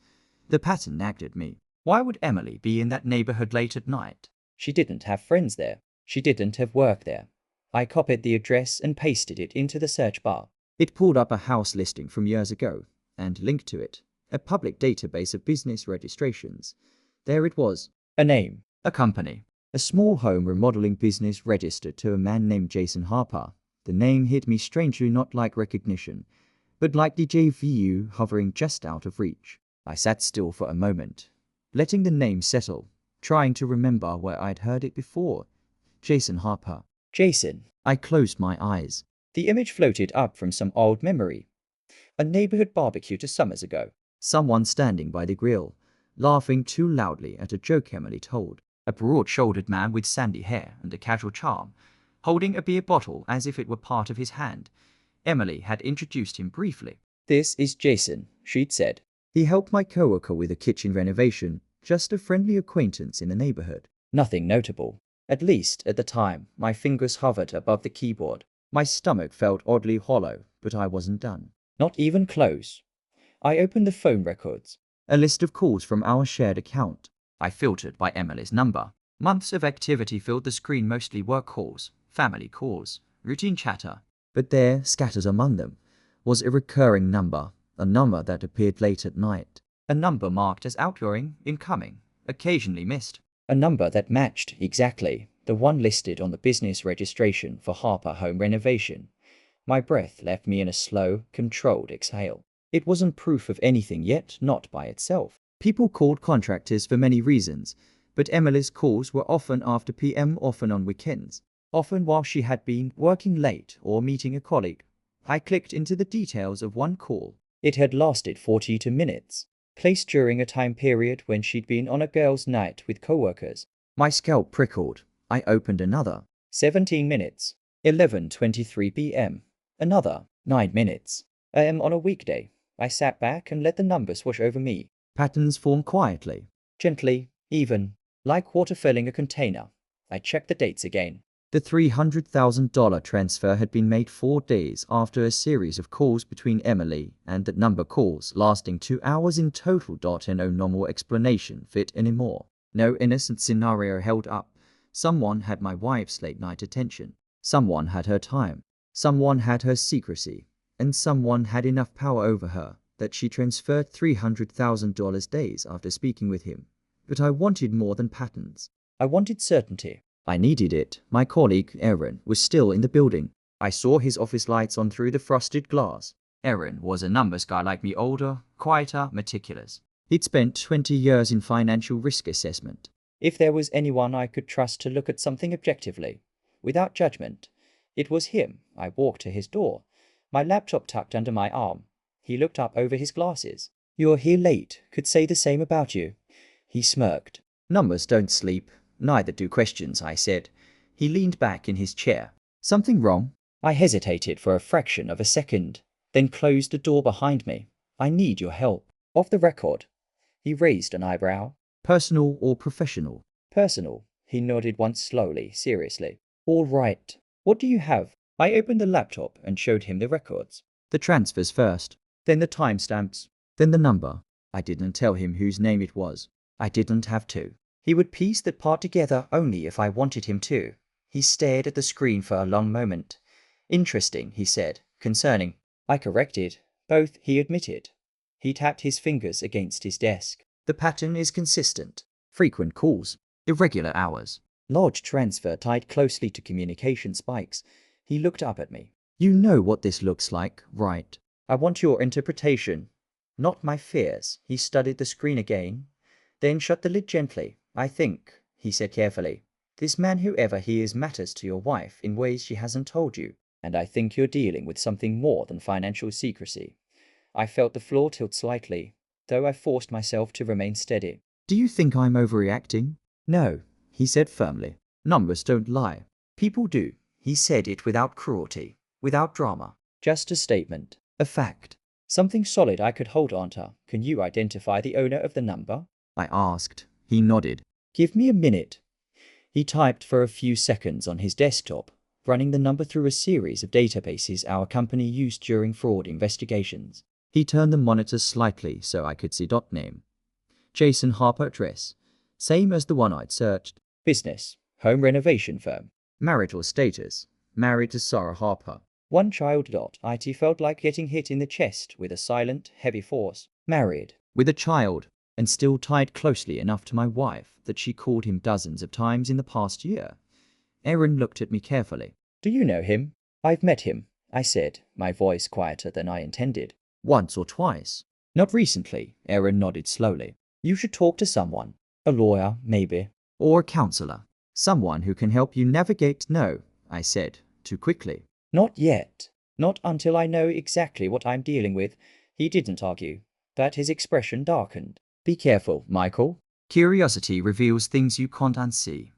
The pattern nagged at me. Why would Emily be in that neighborhood late at night? She didn't have friends there. She didn't have work there. I copied the address and pasted it into the search bar. It pulled up a house listing from years ago and linked to it, a public database of business registrations. There it was. A name. A company. A small home remodeling business registered to a man named Jason Harper. The name hit me strangely, not like recognition, but like the JVU hovering just out of reach. I sat still for a moment, letting the name settle, trying to remember where I'd heard it before. Jason Harper. Jason. I closed my eyes. The image floated up from some old memory. A neighborhood barbecue 2 summers ago. Someone standing by the grill, laughing too loudly at a joke Emily told. A broad-shouldered man with sandy hair and a casual charm, holding a beer bottle as if it were part of his hand. Emily had introduced him briefly. This is Jason, she'd said. He helped my coworker with a kitchen renovation, just a friendly acquaintance in the neighborhood. Nothing notable. At least, at the time, my fingers hovered above the keyboard. My stomach felt oddly hollow, but I wasn't done. Not even close. I opened the phone records. A list of calls from our shared account. I filtered by Emily's number. Months of activity filled the screen, mostly work calls, family calls, routine chatter. But there, scattered among them, was a recurring number, a number that appeared late at night. A number marked as outgoing, incoming, occasionally missed. A number that matched exactly the one listed on the business registration for Harper Home Renovation. My breath left me in a slow, controlled exhale. It wasn't proof of anything, yet not by itself. People called contractors for many reasons, but Emily's calls were often after PM, often on weekends, often while she had been working late or meeting a colleague. I clicked into the details of one call. It had lasted 42 minutes, placed during a time period when she'd been on a girls' night with coworkers. My scalp prickled. I opened another. 17 minutes, 11:23 p.m. Another 9 minutes, AM on a weekday. I sat back and let the numbers wash over me. Patterns formed quietly. Gently, even, like water filling a container. I checked the dates again. The $300,000 transfer had been made 4 days after a series of calls between Emily and that number, calls lasting 2 hours in total. And no normal explanation fit anymore. No innocent scenario held up. Someone had my wife's late night attention. Someone had her time. Someone had her secrecy. And someone had enough power over her that she transferred $300,000 days after speaking with him. But I wanted more than patterns. I wanted certainty. I needed it. My colleague, Aaron, was still in the building. I saw his office lights on through the frosted glass. Aaron was a numbers guy like me, older, quieter, meticulous. He'd spent 20 years in financial risk assessment. If there was anyone I could trust to look at something objectively, without judgment, it was him. I walked to his door, my laptop tucked under my arm. He looked up over his glasses. "You're here late. Could say the same about you." He smirked. "Numbers don't sleep. Neither do questions," I said. He leaned back in his chair. "Something wrong?" I hesitated for a fraction of a second, then closed the door behind me. "I need your help." "Off the record." He raised an eyebrow. "Personal or professional?" "Personal." He nodded once slowly, seriously. "All right. What do you have?" I opened the laptop and showed him the records. "The transfers first, then the timestamps, then the number." I didn't tell him whose name it was. I didn't have to. He would piece that part together only if I wanted him to. He stared at the screen for a long moment. "Interesting," he said. "Concerning." I corrected. "Both," he admitted. He tapped his fingers against his desk. "The pattern is consistent. Frequent calls, irregular hours." Large transfer tied closely to communication spikes. He looked up at me. "You know what this looks like, right?" "I want your interpretation, not my fears." He studied the screen again, then shut the lid gently. "I think," he said carefully, "this man, whoever he is, matters to your wife in ways she hasn't told you. And I think you're dealing with something more than financial secrecy." I felt the floor tilt slightly, though I forced myself to remain steady. "Do you think I'm overreacting?" "No," he said firmly. "Numbers don't lie." "People do." He said it without cruelty, without drama. Just a statement. A fact. Something solid I could hold onto. Can you identify the owner of the number? I asked. He nodded. Give me a minute. He typed for a few seconds on his desktop, running the number through a series of databases our company used during fraud investigations. He turned the monitor slightly so I could see .name. Jason Harper address. Same as the one I'd searched. Business. Home renovation firm. Marital status. Married to Sarah Harper. One child. It felt like getting hit in the chest with a silent, heavy force. Married. With a child. And still tied closely enough to my wife that she called him dozens of times in the past year. Aaron looked at me carefully. Do you know him? I've met him, I said, my voice quieter than I intended. Once or twice. Not recently, Aaron nodded slowly. You should talk to someone. A lawyer, maybe. Or a counselor. Someone who can help you navigate. No, I said, too quickly. Not yet. Not until I know exactly what I'm dealing with. He didn't argue, but his expression darkened. Be careful, Michael. Curiosity reveals things you can't unsee.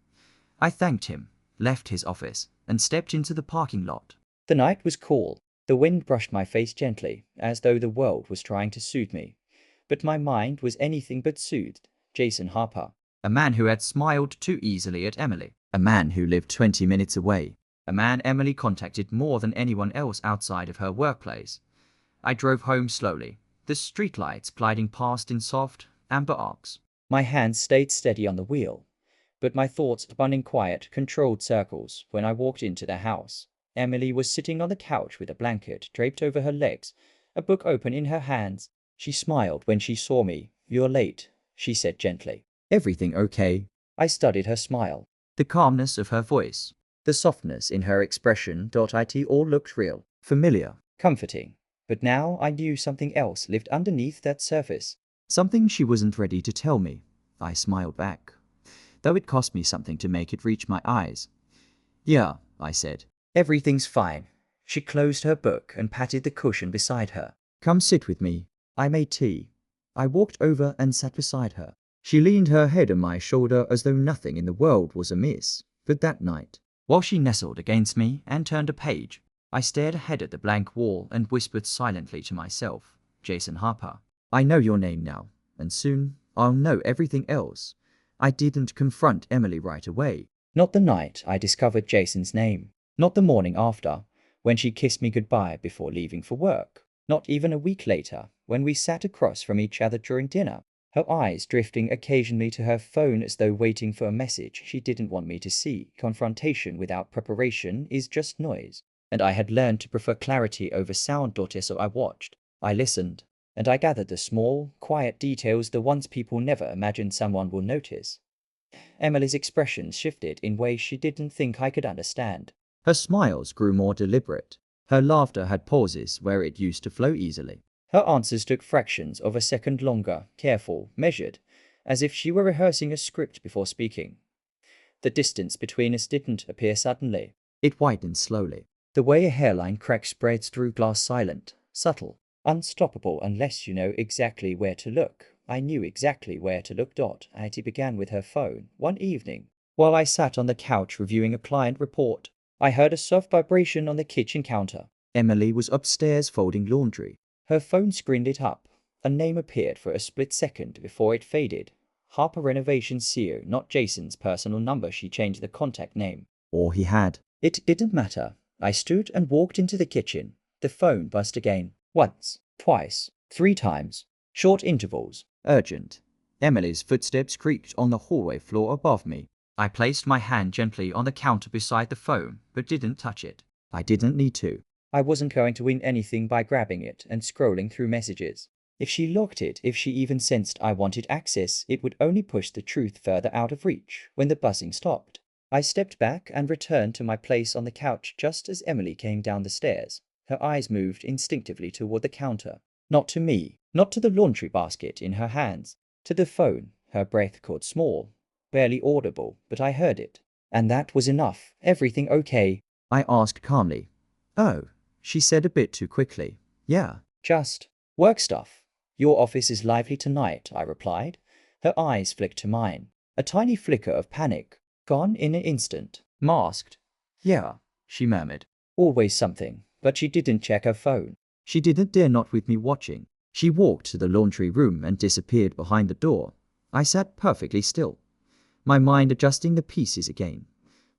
I thanked him, left his office, and stepped into the parking lot. The night was cool. The wind brushed my face gently, as though the world was trying to soothe me. But my mind was anything but soothed. Jason Harper. A man who had smiled too easily at Emily. A man who lived 20 minutes away. A man Emily contacted more than anyone else outside of her workplace. I drove home slowly, the streetlights gliding past in soft, amber arcs. My hands stayed steady on the wheel, but my thoughts spun in quiet, controlled circles when I walked into the house. Emily was sitting on the couch with a blanket draped over her legs, a book open in her hands. She smiled when she saw me. You're late, she said gently. Everything okay? I studied her smile. The calmness of her voice. The softness in her expression. It all looked real. Familiar. Comforting. But now I knew something else lived underneath that surface. Something she wasn't ready to tell me. I smiled back, though it cost me something to make it reach my eyes. Yeah, I said. Everything's fine. She closed her book and patted the cushion beside her. Come sit with me. I made tea. I walked over and sat beside her. She leaned her head on my shoulder as though nothing in the world was amiss. But that night, while she nestled against me and turned a page, I stared ahead at the blank wall and whispered silently to myself, Jason Harper. I know your name now, and soon I'll know everything else. I didn't confront Emily right away. Not the night I discovered Jason's name. Not the morning after, when she kissed me goodbye before leaving for work. Not even a week later, when we sat across from each other during dinner, her eyes drifting occasionally to her phone as though waiting for a message she didn't want me to see. Confrontation without preparation is just noise. And I had learned to prefer clarity over sound. So I watched. I listened. And I gathered the small, quiet details, the ones people never imagine someone will notice. Emily's expressions shifted in ways she didn't think I could understand. Her smiles grew more deliberate. Her laughter had pauses where it used to flow easily. Her answers took fractions of a second longer, careful, measured, as if she were rehearsing a script before speaking. The distance between us didn't appear suddenly. It widened slowly. The way a hairline crack spreads through glass, silent, subtle, unstoppable unless you know exactly where to look. I knew exactly where to look. It began with her phone. One evening, while I sat on the couch reviewing a client report, I heard a soft vibration on the kitchen counter. Emily was upstairs folding laundry. Her phone screen lit up. A name appeared for a split second before it faded. Harper Renovation CEO, not Jason's personal number. She changed the contact name. Or he had. It didn't matter. I stood and walked into the kitchen. The phone buzzed again. Once, twice, 3 times. Short intervals. Urgent. Emily's footsteps creaked on the hallway floor above me. I placed my hand gently on the counter beside the phone, but didn't touch it. I didn't need to. I wasn't going to win anything by grabbing it and scrolling through messages. If she locked it, if she even sensed I wanted access, it would only push the truth further out of reach. When the buzzing stopped, I stepped back and returned to my place on the couch just as Emily came down the stairs. Her eyes moved instinctively toward the counter. Not to me, not to the laundry basket in her hands, to the phone. Her breath caught small, barely audible, but I heard it. And that was enough. Everything okay? I asked calmly. Oh, she said a bit too quickly. Yeah. Just work stuff. Your office is lively tonight, I replied. Her eyes flicked to mine. A tiny flicker of panic. Gone in an instant. Masked. Yeah, she murmured. Always something. But she didn't check her phone. She didn't dare not with me watching. She walked to the laundry room and disappeared behind the door. I sat perfectly still, my mind adjusting the pieces again.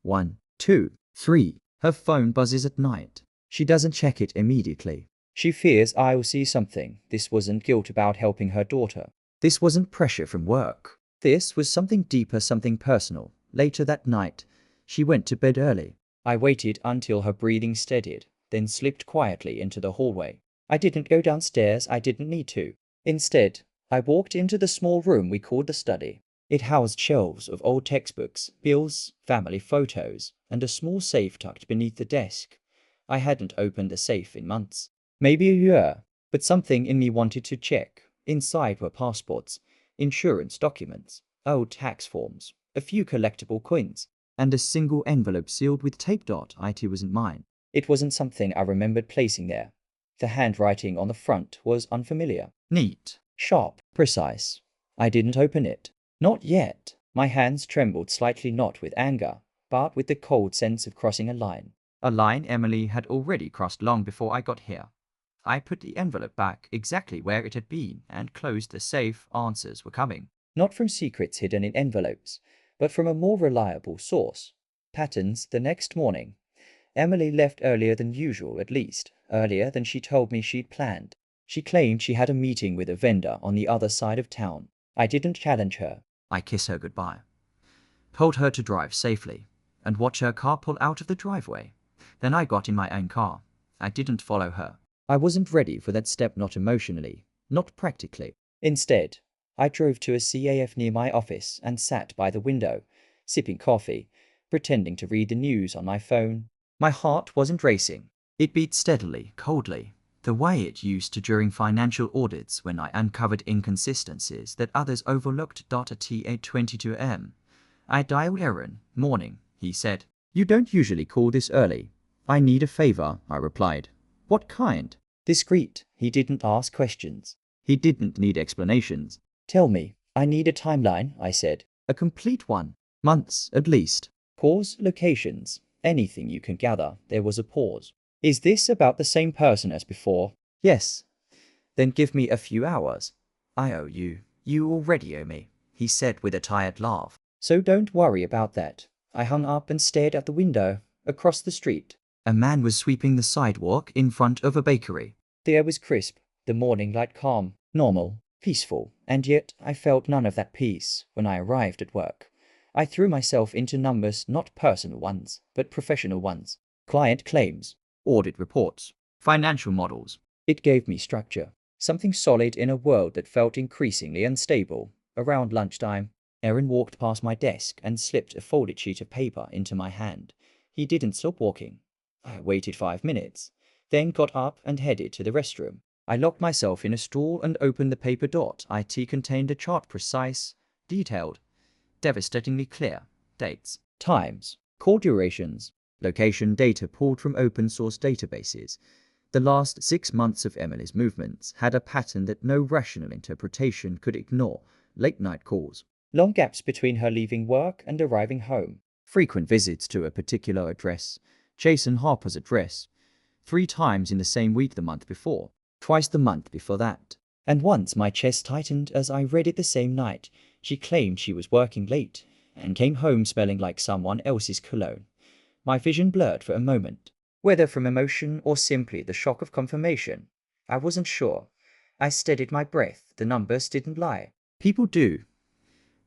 1, 2, 3. Her phone buzzes at night. She doesn't check it immediately. She fears I will see something. This wasn't guilt about helping her daughter. This wasn't pressure from work. This was something deeper, something personal. Later that night, she went to bed early. I waited until her breathing steadied, then slipped quietly into the hallway. I didn't go downstairs, I didn't need to. Instead, I walked into the small room we called the study. It housed shelves of old textbooks, bills, family photos, and a small safe tucked beneath the desk. I hadn't opened a safe in months, maybe a year, but something in me wanted to check. Inside were passports, insurance documents, old tax forms, a few collectible coins, and a single envelope sealed with tape. It wasn't mine. It wasn't something I remembered placing there. The handwriting on the front was unfamiliar. Neat. Sharp. Precise. I didn't open it. Not yet. My hands trembled slightly, not with anger, but with the cold sense of crossing a line. A line Emily had already crossed long before I got here. I put the envelope back exactly where it had been and closed the safe. Answers were coming. Not from secrets hidden in envelopes, but from a more reliable source. Patterns. The next morning, Emily left earlier than usual, at least, earlier than she told me she'd planned. She claimed she had a meeting with a vendor on the other side of town. I didn't challenge her. I kissed her goodbye, told her to drive safely, and watch her car pull out of the driveway. Then I got in my own car. I didn't follow her. I wasn't ready for that step, not emotionally, not practically. Instead, I drove to a CAF near my office and sat by the window, sipping coffee, pretending to read the news on my phone. My heart wasn't racing. It beat steadily, coldly, the way it used to during financial audits when I uncovered inconsistencies that others overlooked. At 8:22 am, I dialed Aaron. Morning, he said. You don't usually call this early. I need a favor, I replied. What kind? Discreet. He didn't ask questions. He didn't need explanations. Tell me. I need a timeline, I said. A complete one. Months, at least. Pause. Locations. Anything you can gather. There was a pause. Is this about the same person as before? Yes. Then give me a few hours. I owe you. You already owe me, he said with a tired laugh. So don't worry about that. I hung up and stared at the window, across the street. A man was sweeping the sidewalk in front of a bakery. The air was crisp, the morning light calm, normal, peaceful, and yet I felt none of that peace when I arrived at work. I threw myself into numbers, not personal ones, but professional ones. Client claims, audit reports, financial models. It gave me structure, something solid in a world that felt increasingly unstable. Around lunchtime, Aaron walked past my desk and slipped a folded sheet of paper into my hand. He didn't stop walking. I waited 5 minutes, then got up and headed to the restroom. I locked myself in a stall and opened the paper. It contained a chart, precise, detailed, devastatingly clear. Dates, times, call durations, location data pulled from open source databases. The last 6 months of Emily's movements had a pattern that no rational interpretation could ignore. Late night calls, long gaps between her leaving work and arriving home, frequent visits to a particular address, Jason Harper's address, 3 times in the same week the month before, twice the month before that. And once my chest tightened as I read it the same night. She claimed she was working late and came home smelling like someone else's cologne. My vision blurred for a moment, whether from emotion or simply the shock of confirmation. I wasn't sure. I steadied my breath. The numbers didn't lie. People do.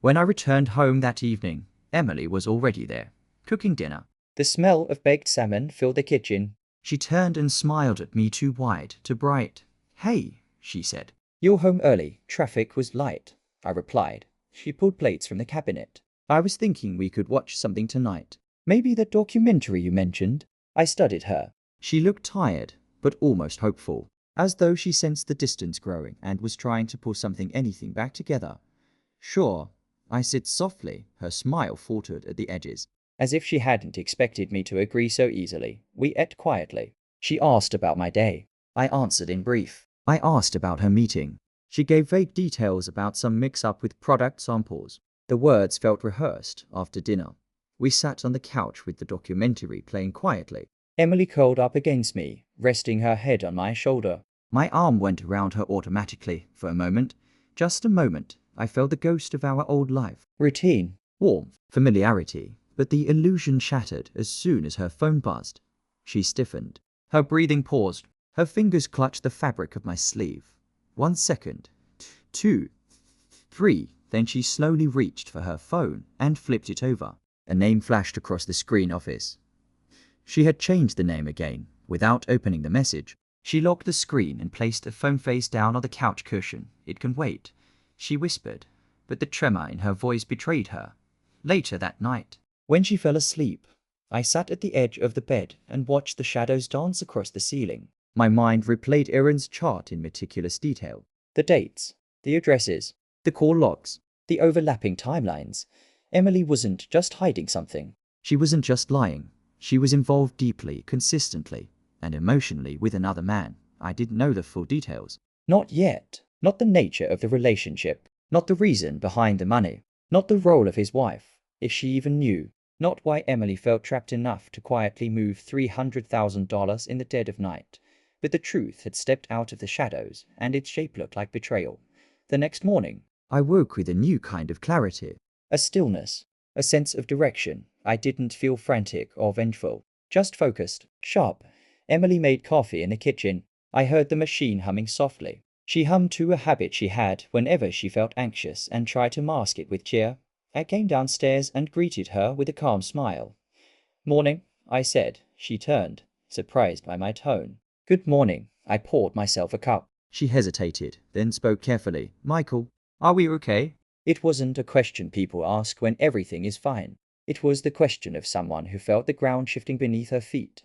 When I returned home that evening, Emily was already there, cooking dinner. The smell of baked salmon filled the kitchen. She turned and smiled at me, too wide, too bright. Hey, she said. You're home early. Traffic was light, I replied. She pulled plates from the cabinet. I was thinking we could watch something tonight. Maybe that documentary you mentioned. I studied her. She looked tired, but almost hopeful, as though she sensed the distance growing and was trying to pull anything back together. Sure, I said softly. Her smile faltered at the edges. As if she hadn't expected me to agree so easily, we ate quietly. She asked about my day. I answered in brief. I asked about her meeting. She gave vague details about some mix-up with product samples. The words felt rehearsed. After dinner, we sat on the couch with the documentary playing quietly. Emily curled up against me, resting her head on my shoulder. My arm went around her automatically for a moment. Just a moment. I felt the ghost of our old life. Routine, warmth, familiarity. But the illusion shattered as soon as her phone buzzed. She stiffened. Her breathing paused. Her fingers clutched the fabric of my sleeve. 1 second. 2. 3. Then she slowly reached for her phone and flipped it over. A name flashed across the screen. Office. She had changed the name again, without opening the message. She locked the screen and placed the phone face down on the couch cushion. It can wait, she whispered, but the tremor in her voice betrayed her. Later that night, when she fell asleep, I sat at the edge of the bed and watched the shadows dance across the ceiling. My mind replayed Erin's chart in meticulous detail. The dates, the addresses, the call logs, the overlapping timelines. Emily wasn't just hiding something. She wasn't just lying. She was involved deeply, consistently, and emotionally with another man. I didn't know the full details. Not yet. Not the nature of the relationship. Not the reason behind the money. Not the role of his wife, if she even knew. Not why Emily felt trapped enough to quietly move $300,000 in the dead of night. But the truth had stepped out of the shadows, and its shape looked like betrayal. The next morning, I woke with a new kind of clarity. A stillness. A sense of direction. I didn't feel frantic or vengeful. Just focused. Sharp. Emily made coffee in the kitchen. I heard the machine humming softly. She hummed to a habit she had whenever she felt anxious and tried to mask it with cheer. I came downstairs and greeted her with a calm smile. Morning, I said. She turned, surprised by my tone. Good morning. I poured myself a cup. She hesitated, then spoke carefully. Michael, are we okay? It wasn't a question people ask when everything is fine. It was the question of someone who felt the ground shifting beneath her feet.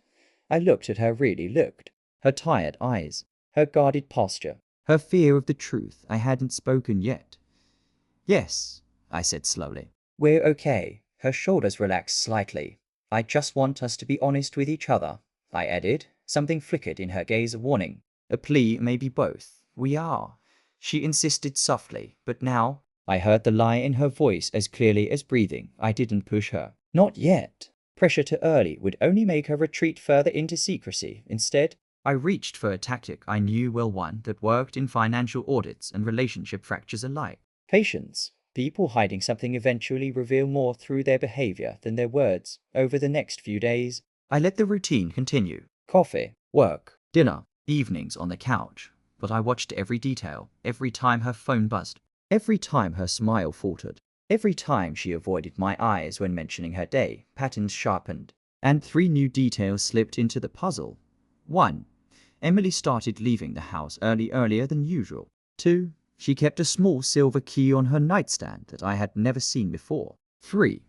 I looked at her, really looked. Her tired eyes, her guarded posture, her fear of the truth I hadn't spoken yet. Yes, I said slowly. We're okay. Her shoulders relaxed slightly. I just want us to be honest with each other, I added. Something flickered in her gaze of warning. A plea, maybe both. We are, she insisted softly, but now. I heard the lie in her voice as clearly as breathing. I didn't push her. Not yet. Pressure too early would only make her retreat further into secrecy. Instead, I reached for a tactic I knew well, one that worked in financial audits and relationship fractures alike. Patience. People hiding something eventually reveal more through their behavior than their words. Over the next few days, I let the routine continue. Coffee, work, dinner, evenings on the couch. But I watched every detail, every time her phone buzzed, every time her smile faltered, every time she avoided my eyes when mentioning her day. Patterns sharpened, and 3 new details slipped into the puzzle. 1. Emily started leaving the house earlier than usual. 2. She kept a small silver key on her nightstand that I had never seen before. 3.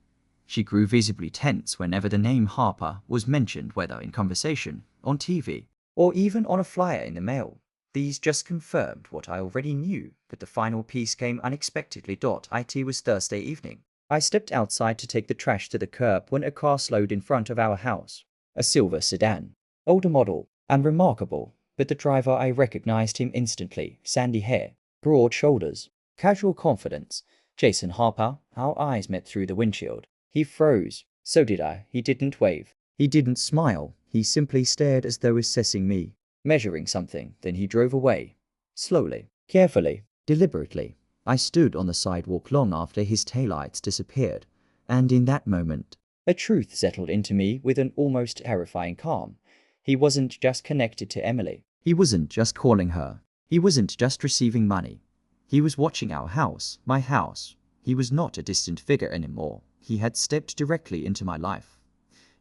She grew visibly tense whenever the name Harper was mentioned, whether in conversation, on TV, or even on a flyer in the mail. These just confirmed what I already knew, but the final piece came unexpectedly. It was Thursday evening. I stepped outside to take the trash to the curb when a car slowed in front of our house. A silver sedan. Older model, unremarkable, but the driver, I recognized him instantly. Sandy hair, broad shoulders, casual confidence. Jason Harper. Our eyes met through the windshield. He froze. So did I. He didn't wave. He didn't smile. He simply stared as though assessing me, measuring something. Then he drove away. Slowly, carefully, deliberately. I stood on the sidewalk long after his taillights disappeared, and in that moment, a truth settled into me with an almost terrifying calm. He wasn't just connected to Emily. He wasn't just calling her. He wasn't just receiving money. He was watching our house, my house. He was not a distant figure anymore. He had stepped directly into my life.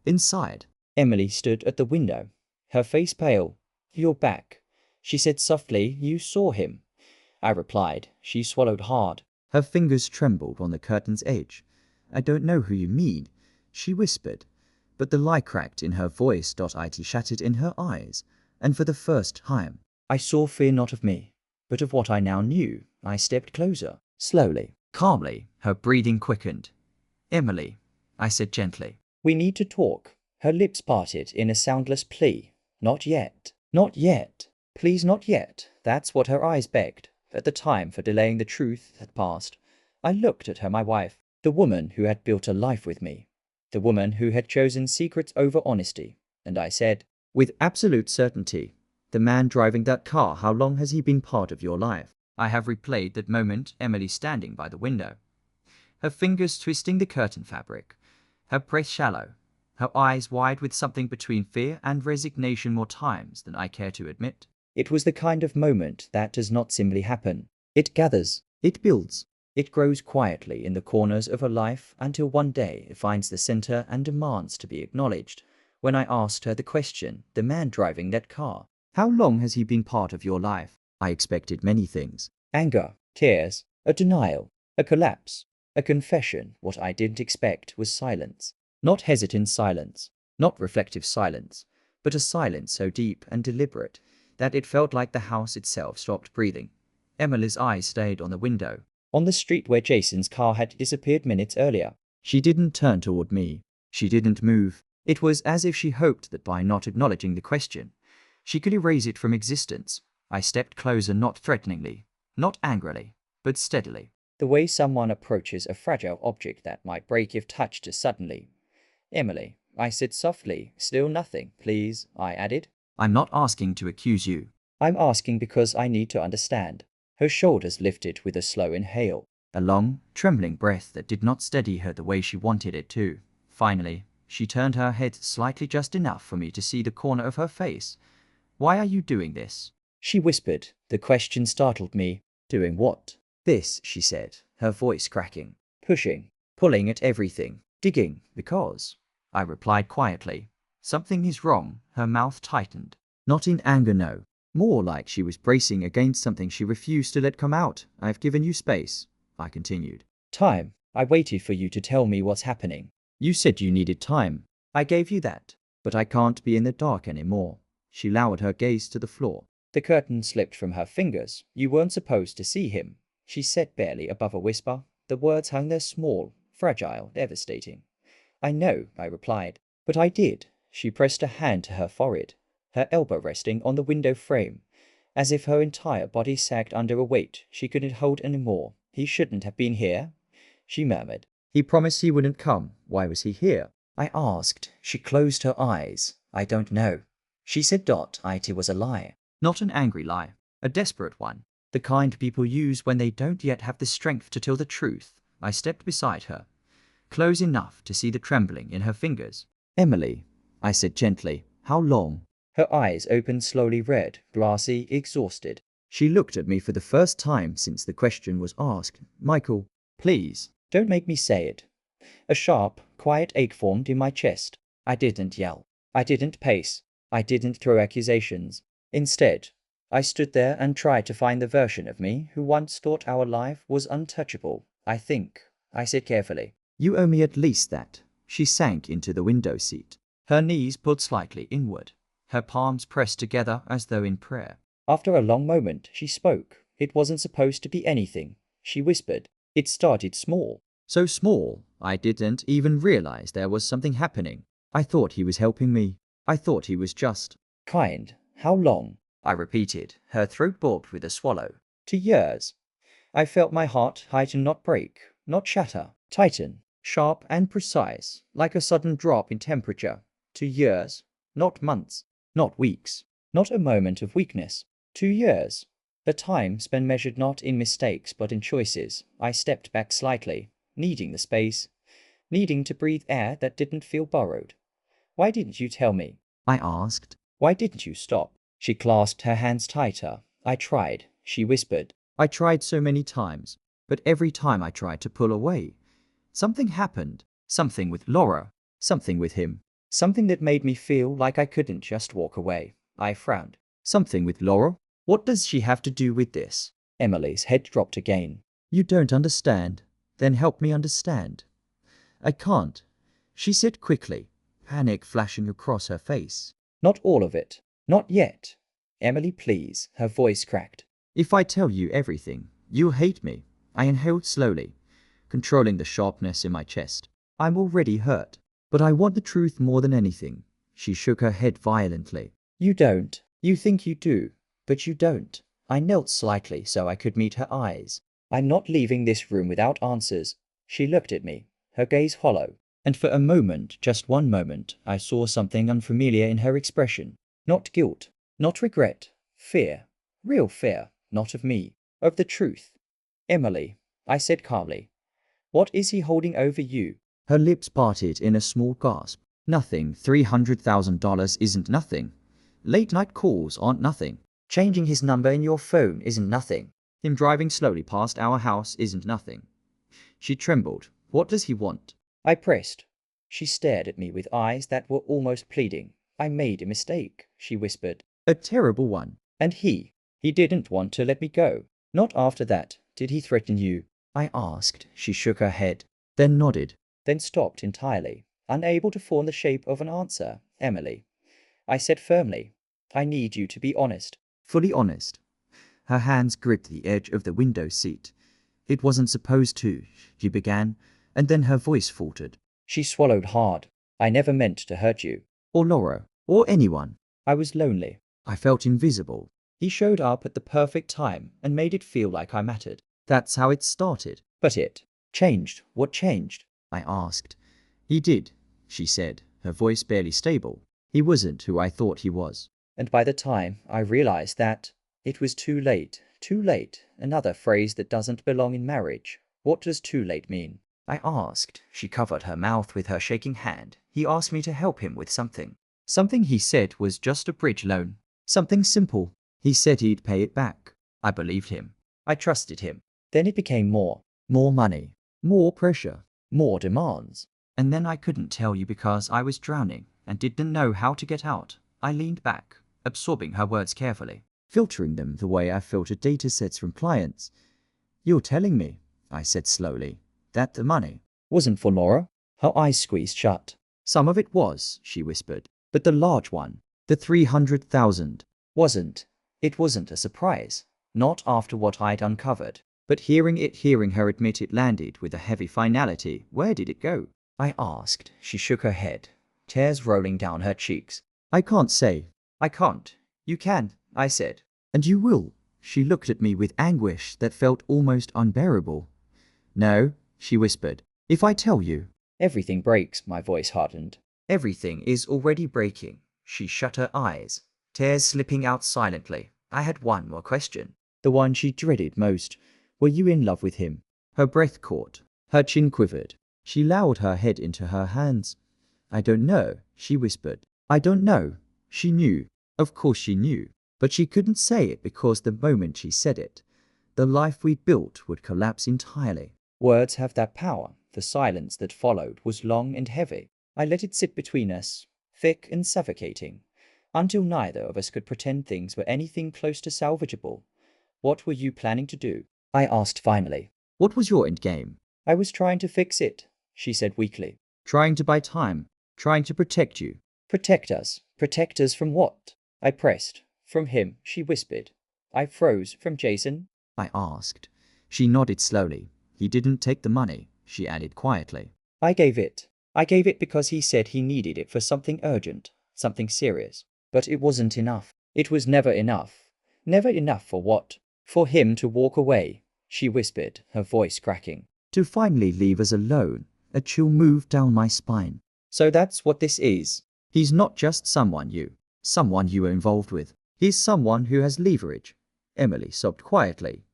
Inside, Emily stood at the window, her face pale. You're back, she said softly. You saw him, I replied. She swallowed hard. Her fingers trembled on the curtain's edge. I don't know who you mean, she whispered, but the lie cracked in her voice. It shattered in her eyes, and for the first time, I saw fear not of me, but of what I now knew. I stepped closer, slowly, calmly. Her breathing quickened. Emily, I said gently. We need to talk. Her lips parted in a soundless plea. Not yet. Not yet. Please, not yet. That's what her eyes begged. At the time for delaying the truth had passed. I looked at her, my wife, the woman who had built a life with me, the woman who had chosen secrets over honesty, and I said, with absolute certainty, The man driving that car, how long has he been part of your life? I have replayed that moment, Emily standing by the window, her fingers twisting the curtain fabric, her breath shallow, her eyes wide with something between fear and resignation more times than I care to admit. It was the kind of moment that does not simply happen. It gathers, it builds, it grows quietly in the corners of her life until one day it finds the center and demands to be acknowledged. When I asked her the question, the man driving that car, how long has he been part of your life? I expected many things. Anger, tears, a denial, a collapse, a confession. What I didn't expect was silence. Not hesitant silence, not reflective silence, but a silence so deep and deliberate that it felt like the house itself stopped breathing. Emily's eyes stayed on the window, on the street where Jason's car had disappeared minutes earlier. She didn't turn toward me. She didn't move. It was as if she hoped that by not acknowledging the question, she could erase it from existence. I stepped closer, not threateningly, not angrily, but steadily. The way someone approaches a fragile object that might break if touched suddenly. Emily, I said softly. Still nothing, please, I added. I'm not asking to accuse you. I'm asking because I need to understand. Her shoulders lifted with a slow inhale, A long, trembling breath that did not steady her the way she wanted it to. Finally, she turned her head slightly, just enough for me to see the corner of her face. Why are you doing this? she whispered. The question startled me. Doing what? This, she said, her voice cracking. Pushing, pulling at everything, digging. Because, I replied quietly. Something is wrong. Her mouth tightened. Not in anger, no. More like she was bracing against something she refused to let come out. I've given you space, I continued. Time. I waited for you to tell me what's happening. You said you needed time. I gave you that. But I can't be in the dark anymore. She lowered her gaze to the floor. The curtain slipped from her fingers. You weren't supposed to see him, she said barely above a whisper. The words hung there small, fragile, devastating. I know, I replied. But I did. She pressed a hand to her forehead, her elbow resting on the window frame, as if her entire body sagged under a weight she couldn't hold anymore. He shouldn't have been here, she murmured. He promised he wouldn't come. Why was he here? I asked. She closed her eyes. I don't know. She said. It was a lie. Not an angry lie, a desperate one. The kind people use when they don't yet have the strength to tell the truth. I stepped beside her, close enough to see the trembling in her fingers. Emily, I said gently, how long? Her eyes opened slowly, red, glassy, exhausted. She looked at me for the first time since the question was asked. Michael, please, don't make me say it. A sharp, quiet ache formed in my chest. I didn't yell. I didn't pace. I didn't throw accusations. Instead, I stood there and tried to find the version of me who once thought our life was untouchable. I think, I said carefully. You owe me at least that. She sank into the window seat. Her knees pulled slightly inward, her palms pressed together as though in prayer. After a long moment, she spoke. It wasn't supposed to be anything, she whispered. It started small. So small, I didn't even realize there was something happening. I thought he was helping me. I thought he was just kind. How long? I repeated, her throat bulged with a swallow. 2 years. I felt my heart tighten, not break, not shatter, tighten, sharp and precise, like a sudden drop in temperature. 2 years, not months, not weeks, not a moment of weakness. 2 years. The time spent measured not in mistakes but in choices. I stepped back slightly, needing the space, needing to breathe air that didn't feel borrowed. Why didn't you tell me? I asked. Why didn't you stop? She clasped her hands tighter. I tried, she whispered. I tried so many times, but every time I tried to pull away, something happened. Something with Laura, something with him, something that made me feel like I couldn't just walk away. I frowned. Something with Laura? What does she have to do with this? Emily's head dropped again. You don't understand. Then help me understand. I can't, she said quickly, panic flashing across her face. Not all of it. Not yet. Emily, please. Her voice cracked. If I tell you everything, you'll hate me. I inhaled slowly, controlling the sharpness in my chest. I'm already hurt, but I want the truth more than anything. She shook her head violently. You don't. You think you do, but you don't. I knelt slightly so I could meet her eyes. I'm not leaving this room without answers. She looked at me, her gaze hollow, and for a moment, just one moment, I saw something unfamiliar in her expression. Not guilt, Not regret. Fear. Real fear. Not of me. Of the truth. Emily, I said calmly. What is he holding over you? Her lips parted in a small gasp. Nothing. $300,000 isn't nothing. Late night calls aren't nothing. Changing his number in your phone isn't nothing. Him driving slowly past our house isn't nothing. She trembled. What does he want? I pressed. She stared at me with eyes that were almost pleading. I made a mistake, she whispered. A terrible one. And he didn't want to let me go. Not after that. Did he threaten you? I asked. She shook her head, then nodded. Then stopped entirely, unable to form the shape of an answer. Emily, I said firmly, I need you to be honest. Fully honest. Her hands gripped the edge of the window seat. It wasn't supposed to, she began, and then her voice faltered. She swallowed hard. I never meant to hurt you. Or Laura. Or anyone. I was lonely. I felt invisible. He showed up at the perfect time and made it feel like I mattered. That's how it started. But it changed. What changed? I asked. He did, she said, her voice barely stable. He wasn't who I thought he was. And by the time I realized that, it was too late. Too late. Another phrase that doesn't belong in marriage. What does too late mean? I asked. She covered her mouth with her shaking hand. He asked me to help him with something. Something he said was just a bridge loan. Something simple. He said he'd pay it back. I believed him. I trusted him. Then it became more. More money. More pressure. More demands. And then I couldn't tell you because I was drowning and didn't know how to get out. I leaned back, absorbing her words carefully, filtering them the way I filtered data sets from clients. You're telling me, I said slowly, that the money wasn't for Laura? Her eyes squeezed shut. Some of it was, she whispered, but the large one, the 300,000, wasn't. It wasn't a surprise. Not after what I'd uncovered. But hearing her admit it landed with a heavy finality, where did it go? I asked. She shook her head, tears rolling down her cheeks. I can't say. I can't. You can, I said. And you will. She looked at me with anguish that felt almost unbearable. No, she whispered. If I tell you. Everything breaks, my voice hardened. Everything is already breaking. She shut her eyes, tears slipping out silently. I had one more question. The one she dreaded most. Were you in love with him? Her breath caught. Her chin quivered. She lowered her head into her hands. I don't know, she whispered. I don't know. She knew. Of course she knew. But she couldn't say it because the moment she said it, the life we'd built would collapse entirely. Words have that power. The silence that followed was long and heavy. I let it sit between us, thick and suffocating, until neither of us could pretend things were anything close to salvageable. What were you planning to do? I asked finally. What was your end game? I was trying to fix it, she said weakly. Trying to buy time. Trying to protect you. Protect us. Protect us from what? I pressed. From him, she whispered. I froze. From Jason? I asked. She nodded slowly. He didn't take the money, she added quietly. I gave it. I gave it because he said he needed it for something urgent, something serious. But it wasn't enough. It was never enough. Never enough for what? For him to walk away, she whispered, her voice cracking. To finally leave us alone. A chill moved down my spine. So that's what this is. He's not just someone you were involved with. He's someone who has leverage. Emily sobbed quietly.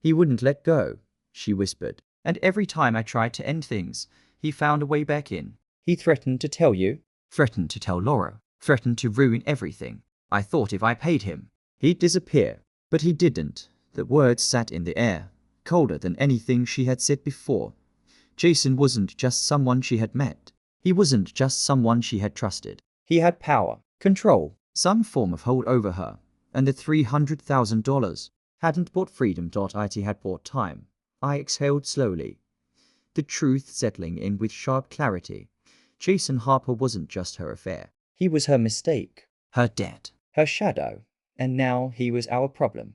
He wouldn't let go, she whispered. And every time I tried to end things, he found a way back in. He threatened to tell you? Threatened to tell Laura. Threatened to ruin everything. I thought if I paid him, he'd disappear. But he didn't. The words sat in the air, colder than anything she had said before. Jason wasn't just someone she had met. He wasn't just someone she had trusted. He had power, control, some form of hold over her. And the $300,000 hadn't bought freedom. It had bought time. I exhaled slowly, the truth settling in with sharp clarity. Jason Harper wasn't just her affair. He was her mistake. Her debt. Her shadow. And now he was our problem.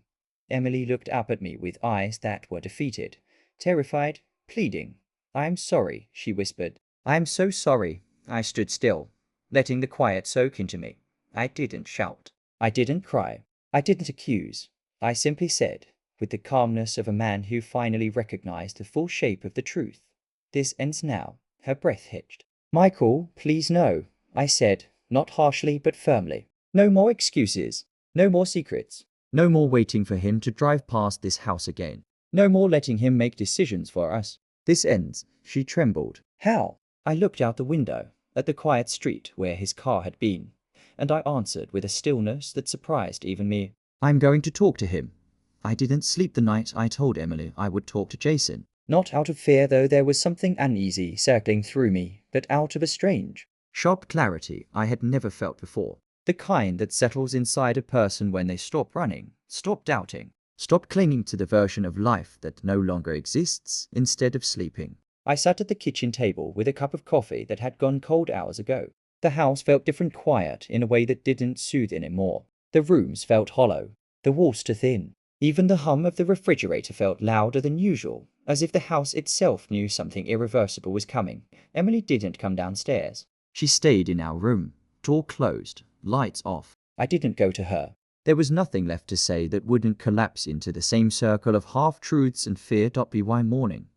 Emily looked up at me with eyes that were defeated, terrified, pleading. I'm sorry, she whispered. I'm so sorry. I stood still, letting the quiet soak into me. I didn't shout. I didn't cry. I didn't accuse. I simply said, with the calmness of a man who finally recognized the full shape of the truth. This ends now. Her breath hitched. Michael, please no, I said, not harshly but firmly. No more excuses. No more secrets. No more waiting for him to drive past this house again. No more letting him make decisions for us. This ends. She trembled. How? I looked out the window at the quiet street where his car had been, and I answered with a stillness that surprised even me. I'm going to talk to him. I didn't sleep the night I told Emily I would talk to Jason. Not out of fear, though there was something uneasy circling through me, but out of a strange, sharp clarity I had never felt before. The kind that settles inside a person when they stop running, stop doubting, stop clinging to the version of life that no longer exists instead of sleeping. I sat at the kitchen table with a cup of coffee that had gone cold hours ago. The house felt different, quiet in a way that didn't soothe anymore. The rooms felt hollow, the walls too thin. Even the hum of the refrigerator felt louder than usual, as if the house itself knew something irreversible was coming. Emily didn't come downstairs. She stayed in our room, door closed, lights off. I didn't go to her. There was nothing left to say that wouldn't collapse into the same circle of half-truths and fear.by morning.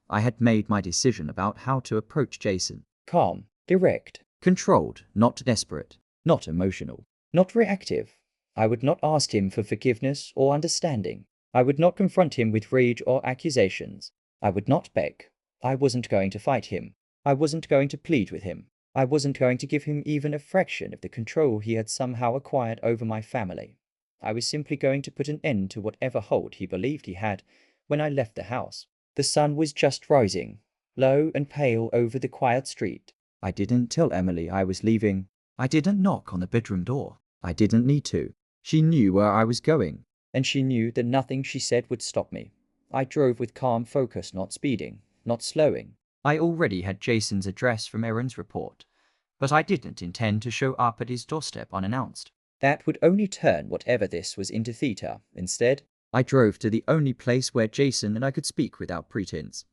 I had made my decision about how to approach Jason. Calm, direct, controlled, not desperate, not emotional, not reactive. I would not ask him for forgiveness or understanding. I would not confront him with rage or accusations. I would not beg. I wasn't going to fight him. I wasn't going to plead with him. I wasn't going to give him even a fraction of the control he had somehow acquired over my family. I was simply going to put an end to whatever hold he believed he had when I left the house. The sun was just rising, low and pale over the quiet street. I didn't tell Emily I was leaving. I didn't knock on the bedroom door. I didn't need to. She knew where I was going, and she knew that nothing she said would stop me. I drove with calm focus, not speeding, not slowing. I already had Jason's address from Erin's report, but I didn't intend to show up at his doorstep unannounced. That would only turn whatever this was into theater. Instead, I drove to the only place where Jason and I could speak without pretense.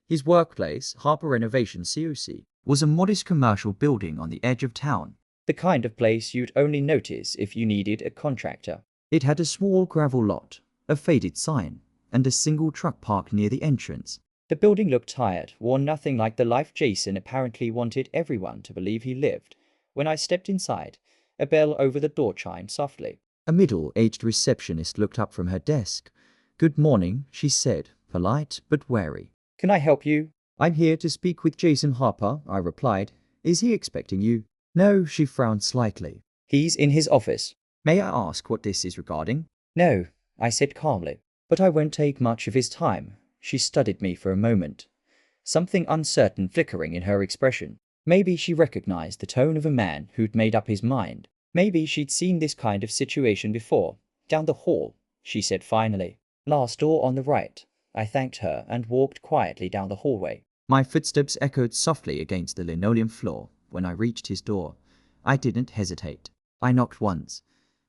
His workplace, Harper Renovation COC, was a modest commercial building on the edge of town. The kind of place you'd only notice if you needed a contractor. It had a small gravel lot, a faded sign, and a single truck parked near the entrance. The building looked tired, wore nothing like the life Jason apparently wanted everyone to believe he lived. When I stepped inside, a bell over the door chimed softly. A middle-aged receptionist looked up from her desk. "Good morning," she said, polite but wary. "Can I help you?" "I'm here to speak with Jason Harper," I replied. "Is he expecting you?" "No," she frowned slightly. "He's in his office." "May I ask what this is regarding?" "No," I said calmly. "But I won't take much of his time." She studied me for a moment, something uncertain flickering in her expression. Maybe she recognized the tone of a man who'd made up his mind. Maybe she'd seen this kind of situation before. "Down the hall," she said finally. "Last door on the right." I thanked her and walked quietly down the hallway. My footsteps echoed softly against the linoleum floor. When I reached his door, I didn't hesitate. I knocked once.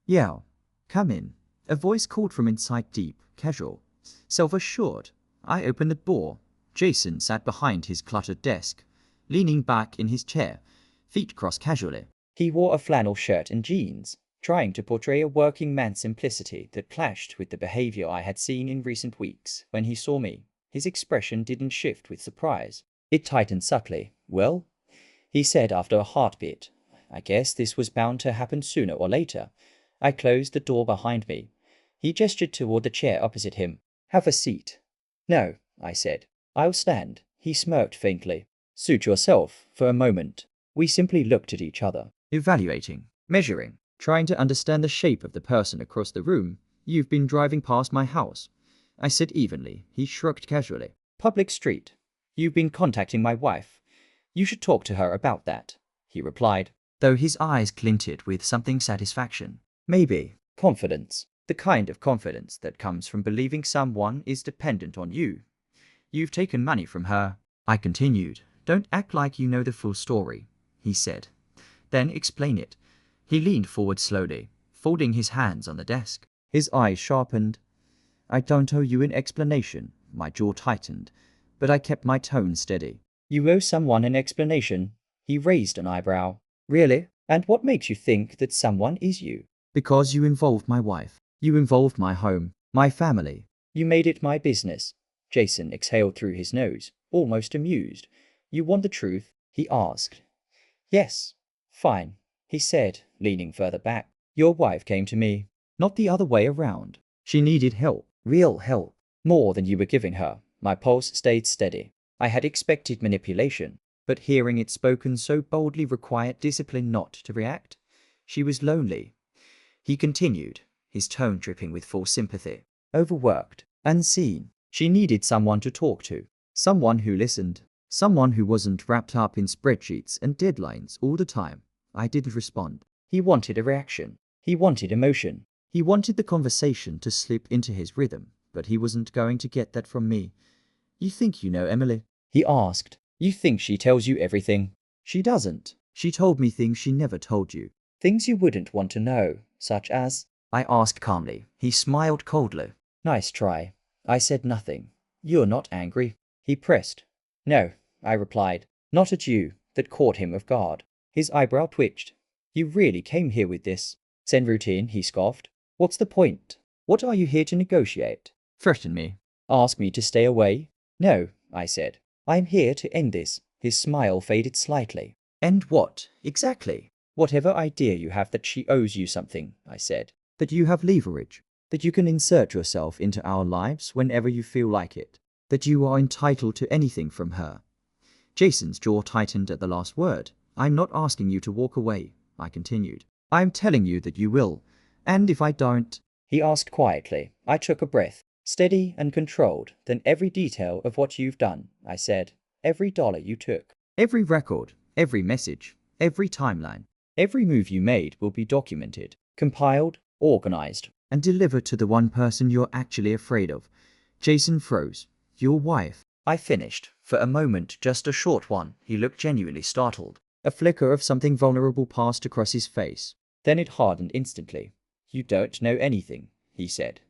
"Yeah, come in." A voice called from inside, deep, casual, self-assured. I opened the door. Jason sat behind his cluttered desk, leaning back in his chair, feet crossed casually. He wore a flannel shirt and jeans, trying to portray a working man's simplicity that clashed with the behavior I had seen in recent weeks. When he saw me, his expression didn't shift with surprise. It tightened subtly. "Well," he said after a heartbeat, "I guess this was bound to happen sooner or later." I closed the door behind me. He gestured toward the chair opposite him. "Have a seat." "No," I said. "I'll stand." He smirked faintly. "Suit yourself." For a moment, we simply looked at each other, evaluating, measuring, trying to understand the shape of the person across the room. "You've been driving past my house," I said evenly. He shrugged casually. "Public street. You've been contacting my wife. You should talk to her about that," he replied, though his eyes glinted with something satisfaction. Maybe confidence. The kind of confidence that comes from believing someone is dependent on you. "You've taken money from her," I continued. "Don't act like you know the full story," he said. "Then explain it." He leaned forward slowly, folding his hands on the desk. His eyes sharpened. "I don't owe you an explanation." My jaw tightened, but I kept my tone steady. "You owe someone an explanation?" He raised an eyebrow. "Really? And what makes you think that someone is you?" "Because you involved my wife. You involved my home, my family." "You made it my business." Jason exhaled through his nose, almost amused. "You want the truth?" he asked. "Yes." "Fine," he said, leaning further back. Your wife came to me, not the other way around. She needed help, real help, more than you were giving her. My pulse stayed steady. I had expected manipulation, but hearing it spoken so boldly required discipline not to react. She was lonely. He continued, his tone dripping with full sympathy. Overworked, unseen. She needed someone to talk to, someone who listened, someone who wasn't wrapped up in spreadsheets and deadlines all the time. I didn't respond. He wanted a reaction. He wanted emotion. He wanted the conversation to slip into his rhythm, but he wasn't going to get that from me. You think you know Emily? He asked. You think she tells you everything? She doesn't. She told me things she never told you. Things you wouldn't want to know, such as? I asked calmly. He smiled coldly. Nice try. I said nothing. You're not angry? He pressed. No, I replied. Not at you. That caught him off guard. His eyebrow twitched. You really came here with this? Zen routine, he scoffed. What's the point? What are you here to negotiate? Threaten me? Ask me to stay away? No, I said. I'm here to end this. His smile faded slightly. End what, exactly? Whatever idea you have that she owes you something, I said. That you have leverage. That you can insert yourself into our lives whenever you feel like it. That you are entitled to anything from her. Jason's jaw tightened at the last word. I'm not asking you to walk away, I continued. I'm telling you that you will. And if I don't? He asked quietly. I took a breath. Steady and controlled. Then every detail of what you've done, I said. Every dollar you took. Every record. Every message. Every timeline. Every move you made will be documented, compiled, organized, and delivered to the one person you're actually afraid of. Jason froze. Your wife. I finished. For a moment, just a short one, he looked genuinely startled. A flicker of something vulnerable passed across his face. Then it hardened instantly. You don't know anything, he said.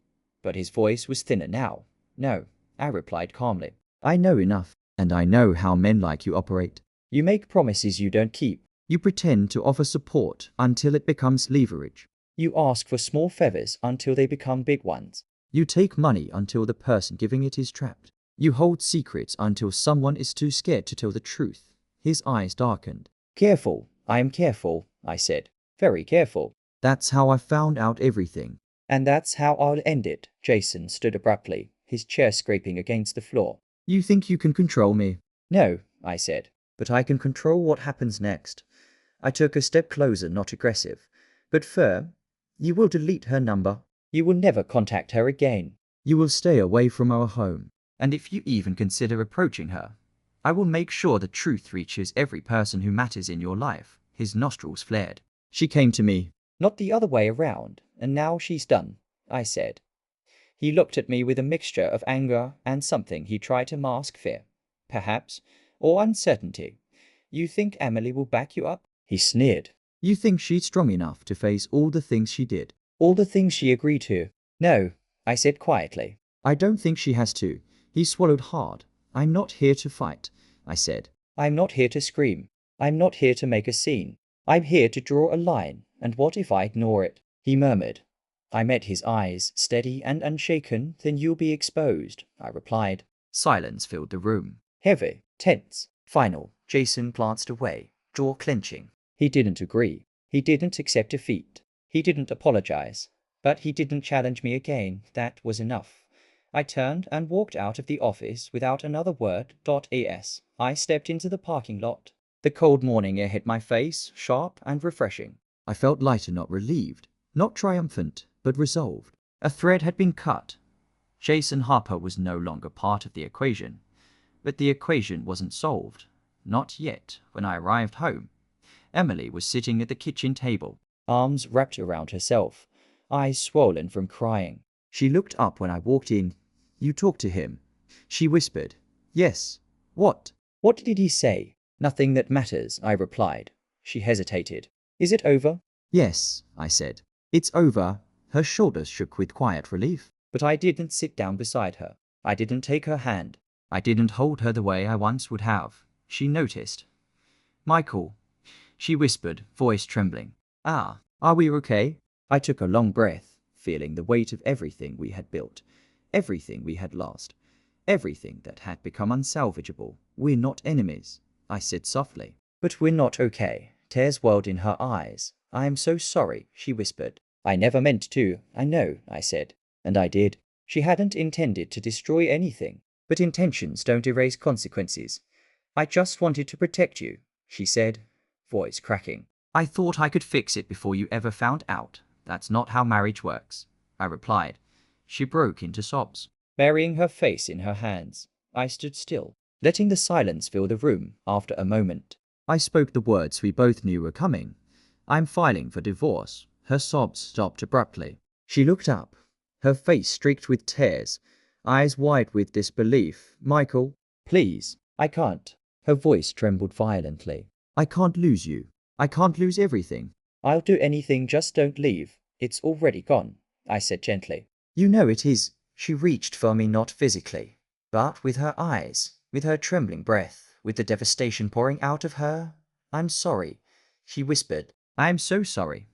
But his voice was thinner now. No, I replied calmly. I know enough, and I know how men like you operate. You make promises you don't keep. You pretend to offer support until it becomes leverage. You ask for small favors until they become big ones. You take money until the person giving it is trapped. You hold secrets until someone is too scared to tell the truth. His eyes darkened. Careful, I am careful, I said. Very careful. That's how I found out everything. And that's how I'll end it. Jason stood abruptly, his chair scraping against the floor. You think you can control me? No, I said. But I can control what happens next. I took a step closer, not aggressive, but firm. You will delete her number. You will never contact her again. You will stay away from our home. And if you even consider approaching her, I will make sure the truth reaches every person who matters in your life. His nostrils flared. She came to me, not the other way around, and now she's done, I said. He looked at me with a mixture of anger and something he tried to mask, fear, perhaps, or uncertainty. You think Emily will back you up? He sneered. You think she's strong enough to face all the things she did? All the things she agreed to? No, I said quietly. I don't think she has to. He swallowed hard. I'm not here to fight, I said. I'm not here to scream. I'm not here to make a scene. I'm here to draw a line, and what if I ignore it? He murmured. I met his eyes, steady and unshaken. Then you'll be exposed, I replied. Silence filled the room. Heavy, tense, final. Jason glanced away, jaw clenching. He didn't agree. He didn't accept defeat. He didn't apologize. But he didn't challenge me again. That was enough. I turned and walked out of the office without another word. As I stepped into the parking lot. The cold morning air hit my face, sharp and refreshing. I felt lighter, not relieved, not triumphant, but resolved. A thread had been cut. Jason Harper was no longer part of the equation. But the equation wasn't solved. Not yet. When I arrived home, Emily was sitting at the kitchen table, arms wrapped around herself, eyes swollen from crying. She looked up when I walked in. You talked to him? She whispered. Yes. What? What did he say? Nothing that matters, I replied. She hesitated. Is it over? Yes, I said. It's over. Her shoulders shook with quiet relief. But I didn't sit down beside her. I didn't take her hand. I didn't hold her the way I once would have. She noticed. Michael, she whispered, voice trembling. Ah, are we okay? I took a long breath, feeling the weight of everything we had built, everything we had lost, everything that had become unsalvageable. We're not enemies, I said softly. But we're not okay. Tears welled in her eyes. I am so sorry, she whispered. I never meant to, I know, I said. And I did. She hadn't intended to destroy anything. But intentions don't erase consequences. I just wanted to protect you, she said, voice cracking. I thought I could fix it before you ever found out. That's not how marriage works, I replied. She broke into sobs. Burying her face in her hands, I stood still, letting the silence fill the room. After a moment, I spoke the words we both knew were coming. I'm filing for divorce. Her sobs stopped abruptly. She looked up, her face streaked with tears, eyes wide with disbelief. Michael, please, I can't. Her voice trembled violently. I can't lose you. I can't lose everything. I'll do anything, just don't leave. It's already gone, I said gently. You know it is. She reached for me, not physically, but with her eyes, with her trembling breath, with the devastation pouring out of her. I'm sorry, she whispered. I am so sorry.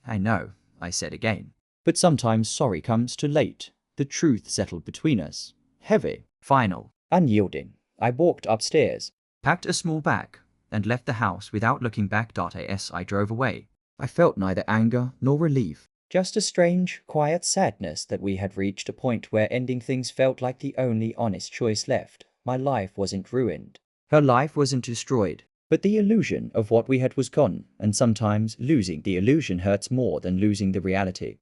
I know, I said again. But sometimes sorry comes too late. The truth settled between us. Heavy. Final. Unyielding. I walked upstairs, Packed a small bag, and left the house without looking back. As I drove away, I felt neither anger nor relief. Just a strange, quiet sadness that we had reached a point where ending things felt like the only honest choice left. My life wasn't ruined. her life wasn't destroyed. But the illusion of what we had was gone, and sometimes losing the illusion hurts more than losing the reality.